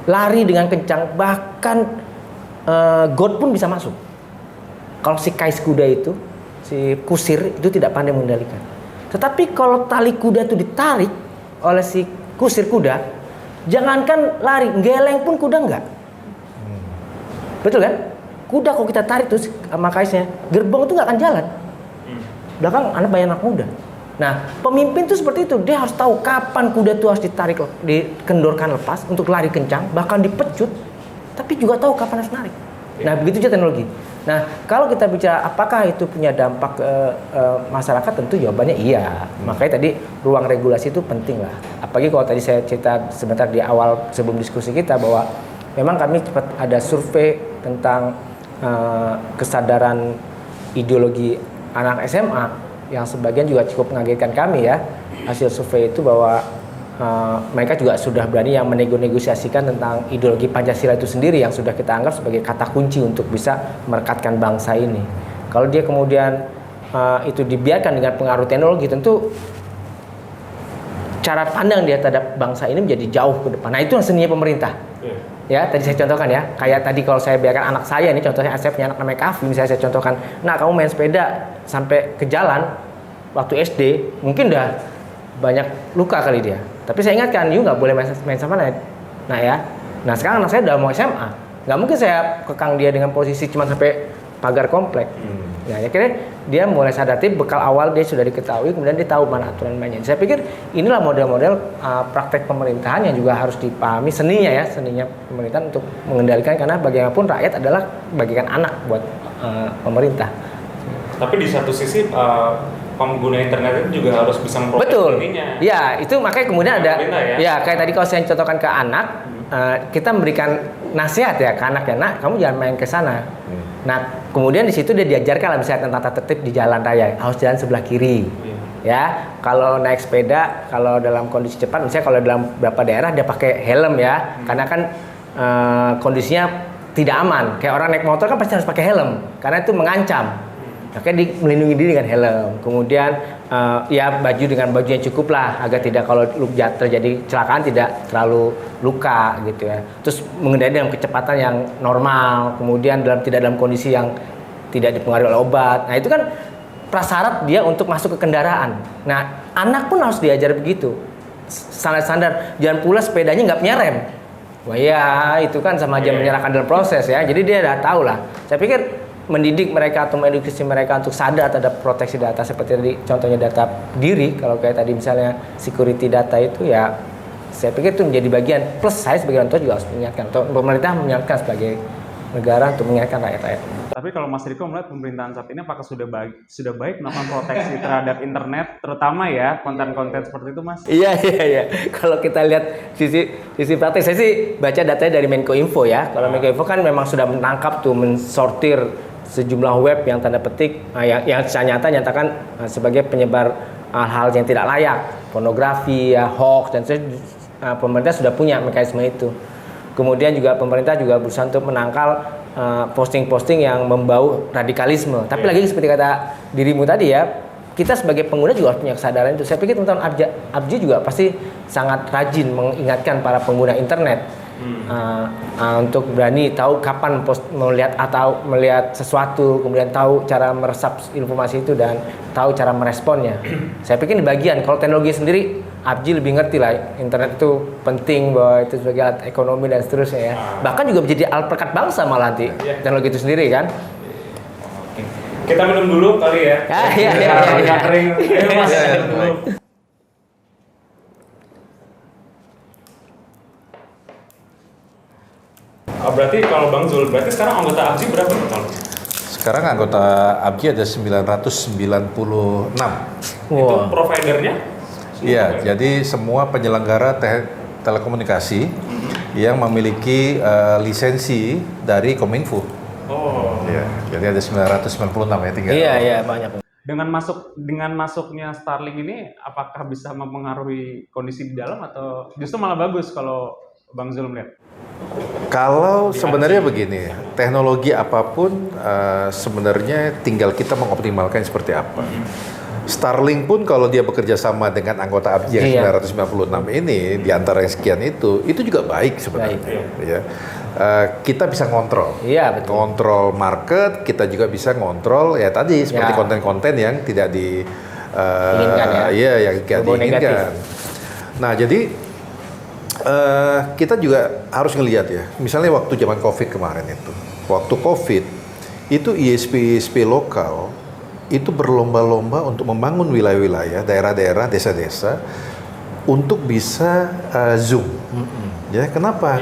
lari dengan kencang, bahkan got pun bisa masuk. Kalau si kais kuda itu, si kusir itu tidak pandai mengendalikan. Tetapi kalau tali kuda itu ditarik oleh si kusir kuda, jangankan lari, geleng pun kuda enggak. Betul kan? Kuda kalau kita tarik tuh sama kaisnya, gerbong itu enggak akan jalan. Belakang banyak anak muda. Nah, pemimpin itu seperti itu, dia harus tahu kapan kuda itu harus ditarik, dikendorkan lepas untuk lari kencang, bahkan dipecut, tapi juga tahu kapan harus narik. Nah, begitu juga teknologi. Nah, kalau kita bicara apakah itu punya dampak ke masyarakat, tentu jawabannya iya. Makanya tadi ruang regulasi itu penting lah. Apalagi kalau tadi saya cerita sebentar di awal sebelum diskusi kita bahwa memang kami cepat ada survei tentang kesadaran ideologi anak SMA yang sebagian juga cukup mengagetkan kami ya. Hasil survei itu bahwa mereka juga sudah berani yang menegosiasikan tentang ideologi Pancasila itu sendiri yang sudah kita anggap sebagai kata kunci untuk bisa merekatkan bangsa ini. Kalau dia kemudian itu dibiarkan dengan pengaruh teknologi, tentu cara pandang dia terhadap bangsa ini menjadi jauh ke depan. Nah, itu yang seninya pemerintah. Ya, tadi saya contohkan ya, kayak tadi kalau saya biarkan anak saya ini, contohnya saya punya anak namanya Kavi, misalnya saya contohkan, nah kamu main sepeda sampai ke jalan waktu SD, mungkin udah banyak luka kali dia. Tapi saya ingatkan, you nggak boleh main sama net. Nah ya, nah sekarang anak saya udah mau SMA, nggak mungkin saya kekang dia dengan posisi cuma sampai pagar komplek. Nah, akhirnya dia mulai sadar, bekal awal dia sudah diketahui, kemudian dia tahu mana aturan mainnya. Saya pikir inilah model-model praktek pemerintahan yang juga harus dipahami seninya ya, seninya pemerintahan untuk mengendalikan, karena bagaimanapun rakyat adalah bagikan anak buat pemerintah. Tapi di satu sisi pengguna internet itu juga harus bisa memprotek Betul. dirinya. Ya, itu makanya kemudian ada Pemerintah ya? ya kayak tadi kalau saya contohkan ke anak, kita memberikan nasihat ya ke anak ya, nak, kamu jangan main ke sana. Nah, kemudian di situ dia diajarkan lah misalnya tentang tata tertib di jalan raya, harus jalan sebelah kiri. Ya, kalau naik sepeda, kalau dalam kondisi cepat, misalnya kalau dalam beberapa daerah dia pakai helm ya, karena kan kondisinya tidak aman. Kayak orang naik motor kan pasti harus pakai helm, karena itu mengancam. Makanya melindungi diri dengan helm. Kemudian ya baju dengan baju yang cukup lah, agar tidak kalau terjadi kecelakaan tidak terlalu luka gitu ya. Terus mengendari dengan kecepatan yang normal, kemudian tidak dalam kondisi yang tidak dipengaruhi oleh obat. Nah itu kan prasyarat dia untuk masuk ke kendaraan. Nah anak pun harus diajar begitu. Standar, jangan pula sepedanya nggak punya rem. Wah ya itu kan sama aja menyerahkan dalam proses ya. Jadi dia udah tahu lah. Saya pikir mendidik mereka atau mengedukasi mereka untuk sadar terhadap proteksi data seperti tadi contohnya data diri, kalau kayak tadi misalnya security data itu ya saya pikir itu menjadi bagian, plus saya sebagai orang tua juga harus mengingatkan, atau pemerintah mengingatkan sebagai negara untuk mengingatkan rakyat-rakyat. Tapi kalau Mas Riko melihat pemerintahan saat ini apakah sudah baik melakukan proteksi terhadap internet, terutama ya konten-konten seperti itu, Mas? Iya. Kalau kita lihat sisi praktek, saya sih baca datanya dari Menkominfo ya. Kalau Menkominfo kan memang sudah menangkap tuh, mensortir sejumlah web yang tanda petik yang secara nyata nyatakan sebagai penyebar hal-hal yang tidak layak, pornografi, ya, hoax, dan pemerintah sudah punya mekanisme itu. Kemudian juga pemerintah juga berusaha untuk menangkal posting-posting yang membau radikalisme. Tapi lagi seperti kata dirimu tadi ya, kita sebagai pengguna juga harus punya kesadaran itu. Saya pikir teman-teman Abji juga pasti sangat rajin mengingatkan para pengguna internet untuk berani tahu kapan melihat sesuatu, kemudian tahu cara meresap informasi itu dan tahu cara meresponnya. Saya pikir di bagian kalau teknologi sendiri Abji lebih ngerti lah, internet itu penting, bahwa itu sebagai alat ekonomi dan seterusnya ya. Bahkan juga menjadi alat perekat bangsa malah nanti teknologi itu sendiri kan. Kita minum dulu kali ya. Iya. Kering. Mas. Berarti kalau Bang Zul, berarti sekarang anggota ABJI berapa total? Sekarang anggota ABJI ada 996. Itu providernya? Iya, jadi semua penyelenggara telekomunikasi yang memiliki lisensi dari Kominfo. Oh. Iya, jadi ada 996 ya tinggal. Iya, banyak. Dengan masuknya Starlink ini, apakah bisa mempengaruhi kondisi di dalam atau justru malah bagus kalau Bang Zul melihat? Kalau sebenarnya begini, teknologi apapun sebenarnya tinggal kita mengoptimalkan seperti apa. Starlink pun kalau dia bekerja sama dengan anggota ABJI yang 996 ini, di antara yang sekian itu juga baik sebenarnya. Ya. Kita bisa ngontrol, ngontrol market, kita juga bisa ngontrol ya tadi seperti konten-konten yang tidak yang tidak diinginkan. Nah jadi kita juga harus ngelihat ya, misalnya waktu zaman COVID kemarin itu, waktu COVID itu ISP lokal itu berlomba-lomba untuk membangun wilayah-wilayah, daerah-daerah, desa-desa untuk bisa Zoom. Ya, kenapa?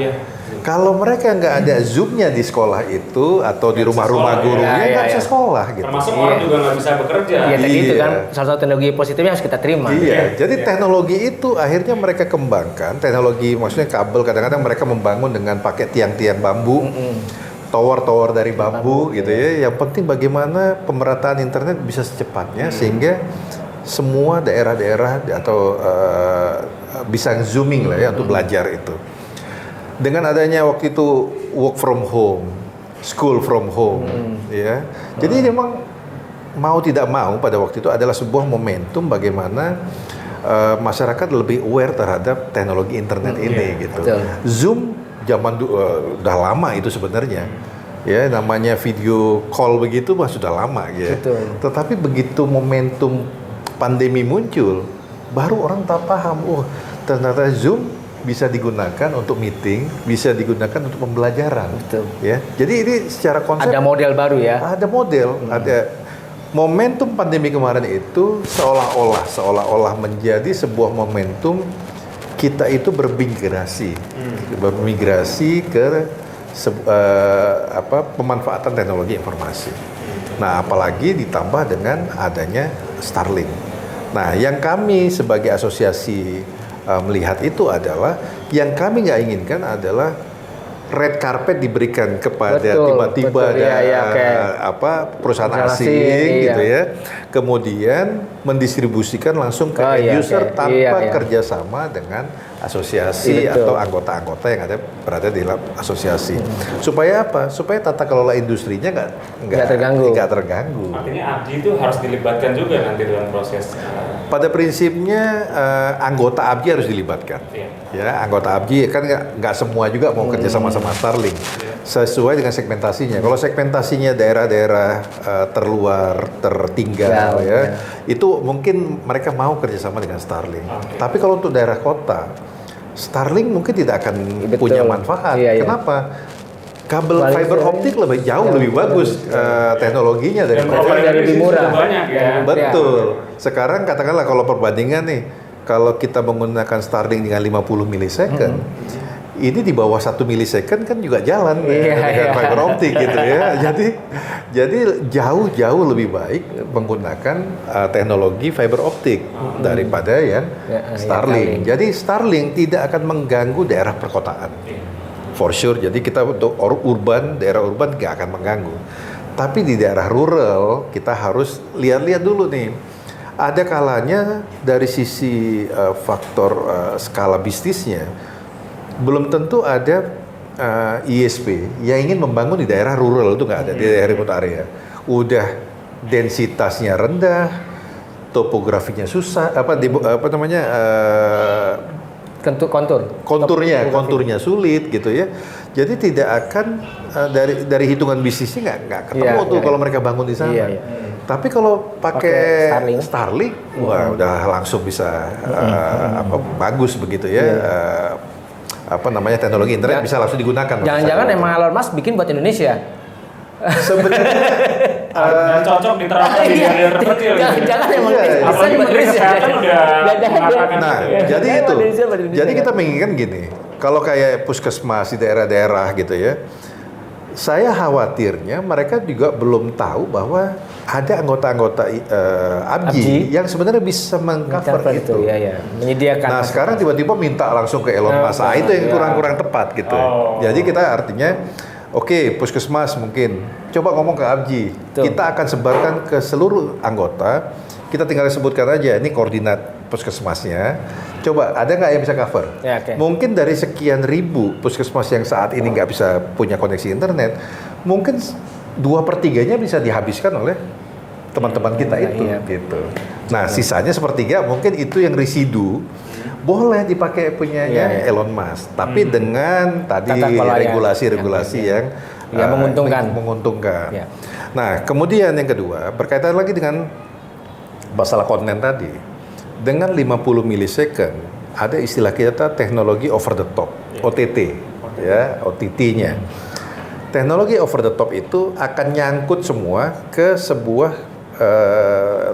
Kalau mereka nggak ada Zoom-nya di sekolah itu atau di rumah-rumah gurunya nggak bisa sekolah gitu. Termasuk orang juga nggak bisa bekerja. Iya, tadi itu kan salah satu teknologi positifnya harus kita terima. Jadi teknologi itu akhirnya mereka kembangkan, teknologi maksudnya kabel, kadang-kadang mereka membangun dengan pakai tiang-tiang bambu. Tower-tower dari bambu gitu ya. Yang penting bagaimana pemerataan internet bisa secepatnya sehingga semua daerah-daerah atau bisa zooming lah ya untuk belajar itu. Dengan adanya waktu itu work from home, school from home, ya. Jadi memang mau tidak mau pada waktu itu adalah sebuah momentum bagaimana masyarakat lebih aware terhadap teknologi internet ini gitu. Betul. Zoom zaman udah lama itu sebenarnya, ya namanya video call begitu mah sudah lama ya. Betul. Tetapi begitu momentum pandemi muncul, baru orang tak paham, ternyata Zoom bisa digunakan untuk meeting, bisa digunakan untuk pembelajaran. Betul. Ya, jadi ini secara konsep ada model baru ya. Ada model, ada momentum pandemi kemarin itu seolah-olah menjadi sebuah momentum kita itu bermigrasi ke pemanfaatan teknologi informasi. Nah, apalagi ditambah dengan adanya Starlink. Nah, yang kami sebagai asosiasi melihat itu adalah yang kami nggak inginkan adalah red carpet diberikan kepada tiba-tiba ada perusahaan asing gitu ya, kemudian mendistribusikan langsung ke end user tanpa kerjasama dengan asosiasi atau anggota-anggota yang berada di dalam asosiasi. Supaya apa? Supaya tata kelola industrinya nggak terganggu. Artinya ABGI itu harus dilibatkan juga nanti dalam proses. Pada prinsipnya anggota ABGI harus dilibatkan. Ya, anggota ABGI kan nggak semua juga mau kerja sama Starlink. Sesuai dengan segmentasinya. Kalau segmentasinya daerah-daerah terluar, tertinggal itu mungkin mereka mau kerjasama dengan Starlink. Tapi kalau untuk daerah kota, Starlink mungkin tidak akan punya manfaat. Kenapa? Kabel fiber optik jauh lebih bagus teknologinya daripada lebih murah. Betul. Sekarang katakanlah kalau perbandingan nih, kalau kita menggunakan Starlink dengan 50 milisecond, ini di bawah 1 milisecond kan juga jalan dengan fiber optik gitu ya. Jadi jauh lebih baik menggunakan teknologi fiber optik daripada yang Starlink. Jadi Starlink tidak akan mengganggu daerah perkotaan. For sure. Jadi kita untuk daerah urban nggak akan mengganggu. Tapi di daerah rural kita harus lihat-lihat dulu nih. Ada kalanya dari sisi faktor skala bisnisnya, belum tentu ada ISP yang ingin membangun di daerah rural, itu nggak ada, di daerah remote area. Udah densitasnya rendah, topografinya susah, konturnya sulit gitu ya. Jadi tidak akan dari hitungan bisnisnya nggak ketemu kalau mereka bangun di sana. Tapi kalau pakai Starlink, wah udah langsung bisa bagus begitu ya. Teknologi internet bisa langsung digunakan. Jangan-jangan emang Elon Musk bikin buat Indonesia? Sebenarnya cocok diterapkan di daerah terpencil. Jangan emang apalagi Menteri Kesehatan udah mengatakan. Nah, jadi kita menginginkan gini. Kalau kayak puskesmas di daerah-daerah gitu ya, saya khawatirnya mereka juga belum tahu bahwa ada anggota-anggota ABGI yang sebenarnya bisa mengcover itu. Menyediakan. Nah, sekarang tiba-tiba minta langsung ke Elon Musk. Itu yang kurang tepat gitu. Jadi kita artinya puskesmas mungkin coba ngomong ke ABGI. Kita akan sebarkan ke seluruh anggota. Kita tinggal sebutkan aja ini koordinat puskesmasnya. Coba ada nggak yang bisa cover? Mungkin dari sekian ribu puskesmas yang saat ini nggak bisa punya koneksi internet, mungkin 2/3-nya bisa dihabiskan oleh teman-teman kita itu. Gitu. Nah, sisanya 1/3 mungkin itu yang residu. Boleh dipakai punyanya Elon Musk, tapi dengan tadi regulasi-regulasi yang menguntungkan. Nah, kemudian yang kedua berkaitan lagi dengan masalah konten tadi. Dengan 50 milisecond ada istilah kita teknologi over the top, OTT, OTT-nya. Teknologi over the top itu akan nyangkut semua ke sebuah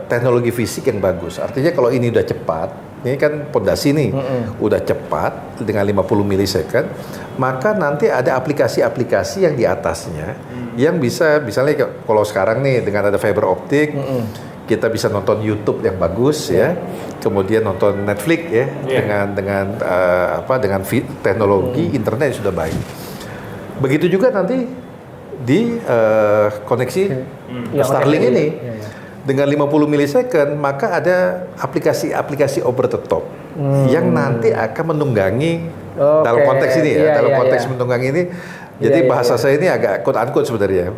teknologi fisik yang bagus. Artinya kalau ini udah cepat, ini kan pondasi nih, udah cepat dengan 50 milisecond, maka nanti ada aplikasi-aplikasi yang di atasnya yang bisa, misalnya kalau sekarang nih dengan ada fiber optik, kita bisa nonton YouTube yang bagus kemudian nonton Netflix dengan teknologi internet yang sudah baik. Begitu juga nanti di koneksi Starlink ini. Dengan 50 milisecond, maka ada aplikasi-aplikasi over the top yang nanti akan menunggangi dalam konteks ini dalam konteks menunggangi ini. Jadi bahasa saya ini agak quote-unquote sebenarnya.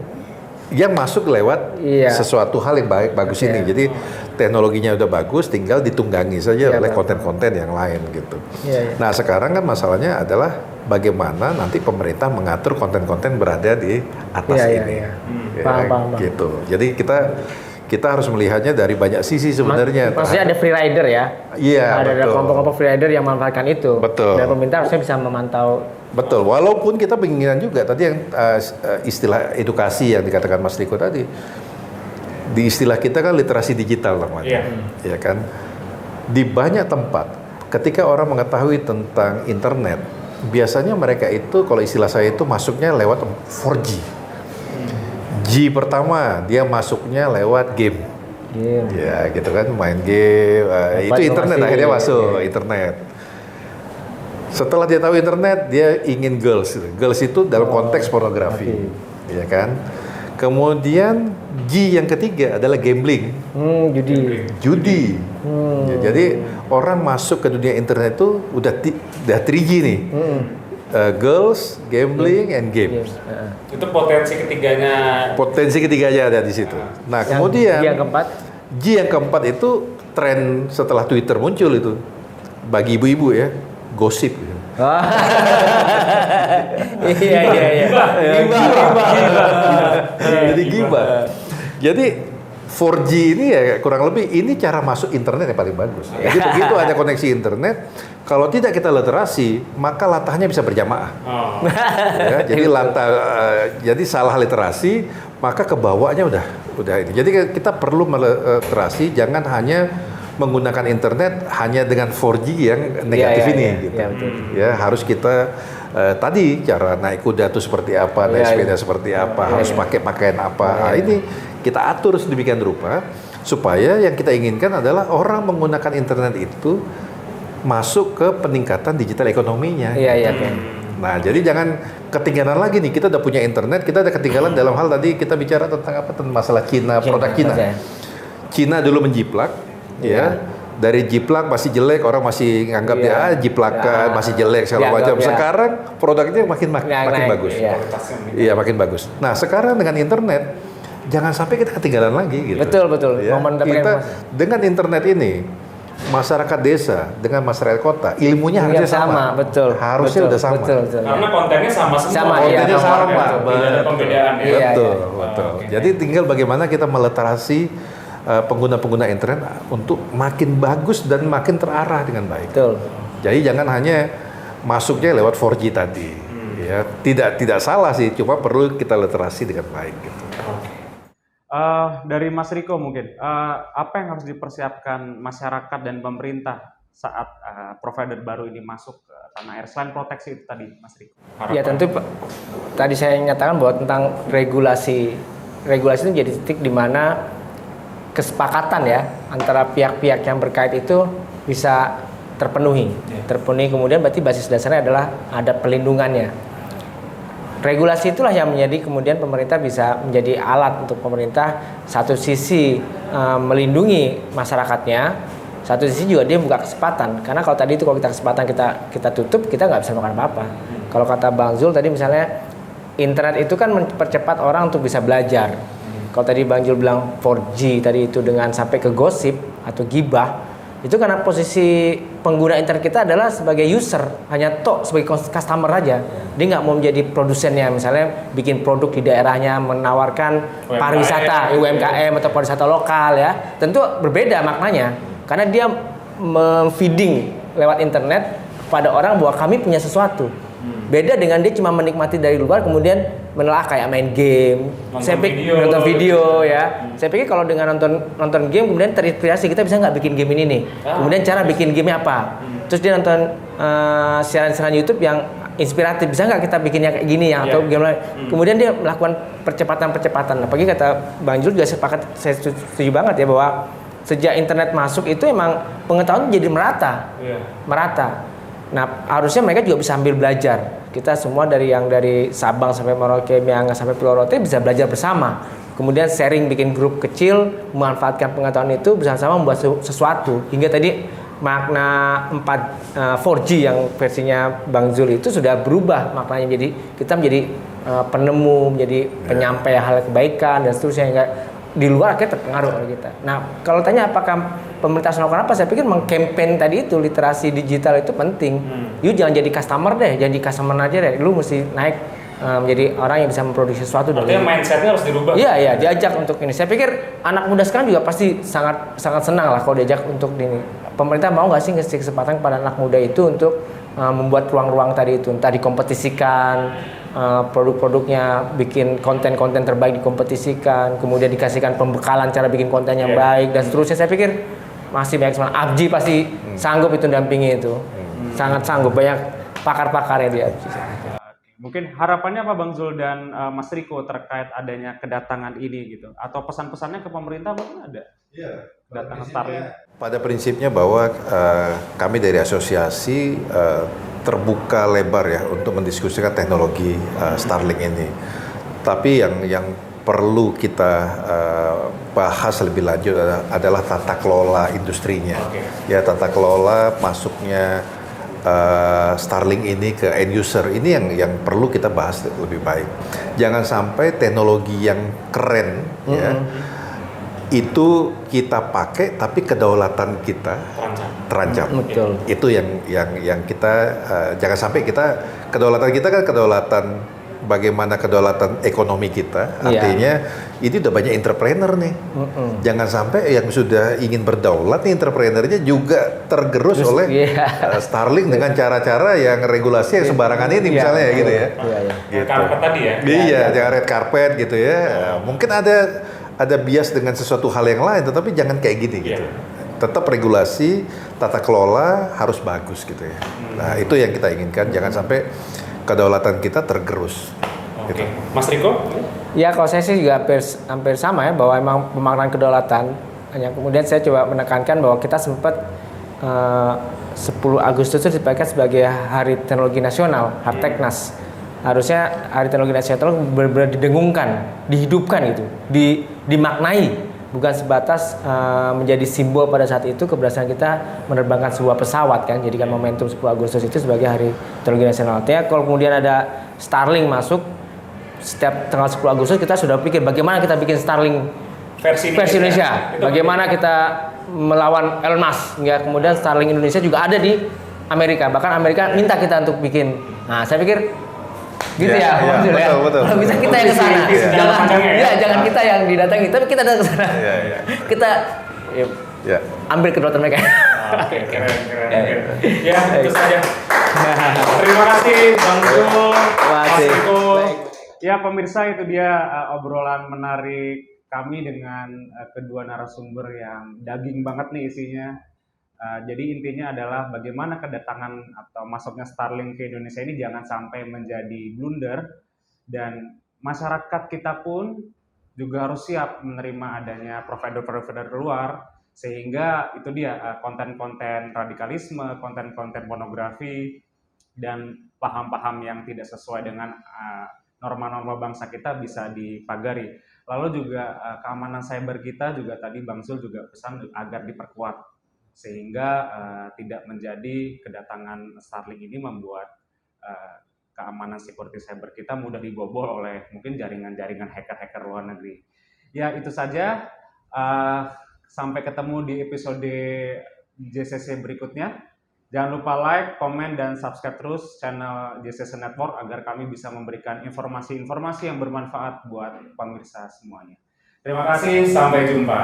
Yang masuk lewat sesuatu hal yang bagus ini. Jadi teknologinya udah bagus, tinggal ditunggangi saja oleh konten-konten yang lain gitu. Nah, sekarang kan masalahnya adalah bagaimana nanti pemerintah mengatur konten-konten berada di atas ini. Paham. Gitu. Jadi kita harus melihatnya dari banyak sisi sebenarnya. Maksudnya ada free rider ya? Iya, ada kelompok-kelompok free rider yang memanfaatkan itu. Betul. Dan pemerintah harusnya bisa memantau. Betul. Walaupun kita pengen juga tadi yang istilah edukasi yang dikatakan Mas Riko tadi, di istilah kita kan literasi digital namanya, ya kan? Di banyak tempat, ketika orang mengetahui tentang internet, biasanya mereka itu kalau istilah saya itu masuknya lewat 4G. G pertama dia masuknya lewat game. Game. Ya gitu kan, main game. Itu internet, informasi. akhirnya masuk internet. Setelah dia tahu internet, dia ingin girls. Girls itu dalam konteks pornografi, ya kan. Kemudian G yang ketiga adalah gambling, judi. Ya, jadi orang masuk ke dunia internet itu udah 3G nih. Girls, gambling, and games. Itu potensi ketiganya. Potensi ketiganya ada di situ. Nah, kemudian G yang keempat itu tren setelah Twitter muncul itu bagi ibu-ibu ya, gosip. Iya. Jadi gibah. Jadi 4G ini ya kurang lebih ini cara masuk internet yang paling bagus. Jadi begitu ada koneksi internet, kalau tidak kita literasi, maka latahnya bisa berjamaah. Ya, jadi salah literasi, maka kebawanya udah ini. Jadi kita perlu meliterasi, jangan hanya menggunakan internet hanya dengan 4G yang negatif ini. Gitu. Ya, harus kita tadi cara naik kuda itu seperti apa, naik sepeda seperti apa, harus pakai pakaian apa. Nah, ini kita atur sedemikian rupa supaya yang kita inginkan adalah orang menggunakan internet itu masuk ke peningkatan digital ekonominya. Nah, jadi jangan ketinggalan lagi nih. Kita udah punya internet, kita udah ketinggalan dalam hal tadi kita bicara tentang apa? Tentang masalah Cina, produk Cina. Cina dulu menjiplak, ya. Dari jiplak masih jelek, orang masih nganggap dia jiplakan, masih jelek segala macam. Sekarang produknya makin bagus. Iya, makin bagus. Nah, sekarang dengan internet jangan sampai kita ketinggalan lagi gitu. Betul. Ya, kita dengan internet ini masyarakat desa dengan masyarakat kota ilmunya harusnya sama. Harusnya udah sama. Karena kontennya sama semua. Kontennya sama. Tidak ada pembedaan. Betul. Jadi tinggal bagaimana kita meliterasi pengguna-pengguna internet untuk makin bagus dan makin terarah dengan baik. Jadi jangan hanya masuknya lewat 4G tadi. Ya, tidak salah sih, cuma perlu kita literasi dengan baik gitu. Dari Mas Riko mungkin, apa yang harus dipersiapkan masyarakat dan pemerintah saat provider baru ini masuk ke tanah air selain proteksi itu tadi, Mas Riko? Ya tentu tadi saya nyatakan bahwa tentang regulasi itu menjadi titik di mana kesepakatan ya antara pihak-pihak yang berkait itu bisa terpenuhi. Kemudian berarti basis dasarnya adalah ada pelindungannya. Regulasi itulah yang menjadi kemudian pemerintah bisa menjadi alat untuk pemerintah satu sisi melindungi masyarakatnya, satu sisi juga dia buka kesempatan. Karena kalau tadi itu kalau kita kesempatan kita tutup, kita nggak bisa makan apa-apa. Kalau kata Bang Zul tadi misalnya internet itu kan mempercepat orang untuk bisa belajar. Kalau tadi Bang Zul bilang 4G tadi itu dengan sampai ke gosip atau gibah, itu karena posisi pengguna internet kita adalah sebagai user, hanya sebagai customer aja. Dia nggak mau menjadi produsennya, misalnya bikin produk di daerahnya, menawarkan pariwisata, UMKM atau pariwisata lokal ya. Tentu berbeda maknanya, karena dia memfeeding lewat internet kepada orang bahwa kami punya sesuatu. Beda dengan dia cuma menikmati dari luar kemudian menelaah kayak main game, nonton video ya. Saya pikir kalau dengan nonton game kemudian terinspirasi, kita bisa nggak bikin game ini nih. Kemudian cara bikin game apa? Terus dia nonton siaran-siaran YouTube yang inspiratif, bisa nggak kita bikinnya kayak gini ya atau game lain. Kemudian dia melakukan percepatan. Apalagi kata Bang Jul juga saya setuju banget ya bahwa sejak internet masuk itu emang pengetahuan jadi merata. Nah, harusnya mereka juga bisa ambil belajar. Kita semua dari Sabang sampai Merauke, Miangas sampai Pulau Rote bisa belajar bersama. Kemudian sharing, bikin grup kecil, memanfaatkan pengetahuan itu bersama-sama membuat sesuatu. Hingga tadi makna 4G yang versinya Bang Zul itu sudah berubah maknanya. Jadi kita menjadi penemu, menjadi penyampai hal kebaikan dan seterusnya, hingga di luar akhirnya terpengaruh oleh kita. Nah, kalau tanya apakah pemerintah melakukan apa, saya pikir mengkampen tadi itu, literasi digital itu penting. You jangan jadi customer deh, jangan jadi customer aja deh. Lu mesti naik menjadi orang yang bisa memproduksi sesuatu. Artinya mindsetnya harus dirubah. Iya, diajak untuk ini. Saya pikir anak muda sekarang juga pasti sangat senang lah kalau diajak untuk ini. Pemerintah mau nggak sih ngasih kesempatan kepada anak muda itu untuk membuat ruang-ruang tadi itu, entah dikompetisikan produk-produknya, bikin konten-konten terbaik dikompetisikan, kemudian dikasihkan pembekalan cara bikin konten yang baik dan seterusnya. Saya pikir masih banyak semangat. Abji pasti sanggup itu dampingi itu, sangat sanggup, banyak pakar-pakarnya di Abji. Mungkin harapannya apa Bang Zul dan Mas Riko terkait adanya kedatangan ini gitu? Atau pesan-pesannya ke pemerintah mungkin ada? Iya. Kedatangan Starlink. Pada prinsipnya bahwa kami dari asosiasi terbuka lebar ya untuk mendiskusikan teknologi Starlink ini. Tapi yang perlu kita bahas lebih lanjut adalah tata kelola industrinya. Ya, tata kelola masuknya Starlink ini ke end user ini yang perlu kita bahas lebih baik. Jangan sampai teknologi yang keren ya itu kita pakai tapi kedaulatan kita terancam. Betul. Itu yang kita jangan sampai kita kedaulatan kita kan kedaulatan bagaimana kedaulatan ekonomi kita. Artinya ini udah banyak entrepreneur nih. Jangan sampai yang sudah ingin berdaulat nih entrepreneurnya juga tergerus oleh Starlink dengan cara-cara yang regulasi yang sembarangan ini misalnya gitu ya. Gitu. Karpet tadi ya. Iya, jangan red carpet gitu ya. Mungkin ada bias dengan sesuatu hal yang lain, tetapi jangan kayak gini gitu. Tetap regulasi, tata kelola harus bagus gitu ya. Nah itu yang kita inginkan, jangan sampai kedaulatan kita tergerus. Oke. Mas Riko? Ya kalau saya sih juga hampir sama ya, bahwa emang pemaknaan kedaulatan. Yang kemudian saya coba menekankan bahwa kita sempat 10 Agustus itu dipakai sebagai Hari Teknologi Nasional, Harteknas. Harusnya Hari Teknologi Nasional benar-benar didengungkan, dihidupkan gitu, dimaknai, bukan sebatas menjadi simbol pada saat itu keberhasilan kita menerbangkan sebuah pesawat kan, jadikan momentum 10 Agustus itu sebagai Hari Teknologi Nasional. Artinya kalau kemudian ada Starlink masuk setiap tanggal 10 Agustus kita sudah pikir bagaimana kita bikin Starlink versi Indonesia. Bagaimana kita melawan Elon Musk hingga kemudian Starlink Indonesia juga ada di Amerika. Bahkan Amerika minta kita untuk bikin. Nah, saya pikir gitu betul. Kalau bisa kita yang ke sana. Jangan kita yang didatangi, tapi kita datang ke sana. Kita ambil kedaulatan mereka. Oke, keren. Ya, itu saja. Terima kasih Bang Zul, Mas Riko. Ya pemirsa, itu dia obrolan menarik kami dengan kedua narasumber yang daging banget nih isinya. Jadi intinya adalah bagaimana kedatangan atau masuknya Starlink ke Indonesia ini jangan sampai menjadi blunder, dan masyarakat kita pun juga harus siap menerima adanya provider-provider luar, sehingga itu dia konten-konten radikalisme, konten-konten pornografi, dan paham-paham yang tidak sesuai dengan norma-norma bangsa kita bisa dipagari. Lalu juga keamanan cyber kita juga tadi Bang Zul juga pesan agar diperkuat, sehingga tidak menjadi kedatangan Starlink ini membuat keamanan security cyber kita mudah dibobol oleh mungkin jaringan-jaringan hacker-hacker luar negeri. Ya itu saja, sampai ketemu di episode JCC berikutnya. Jangan lupa like, komen, dan subscribe terus channel JCC Network agar kami bisa memberikan informasi-informasi yang bermanfaat buat pemirsa semuanya. Terima kasih, sampai jumpa.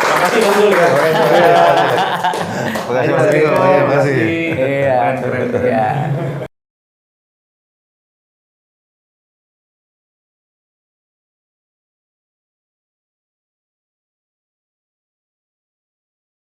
Terima kasih Bang Zul ya. Terima kasih Mas Riko. Terima kasih. Iya.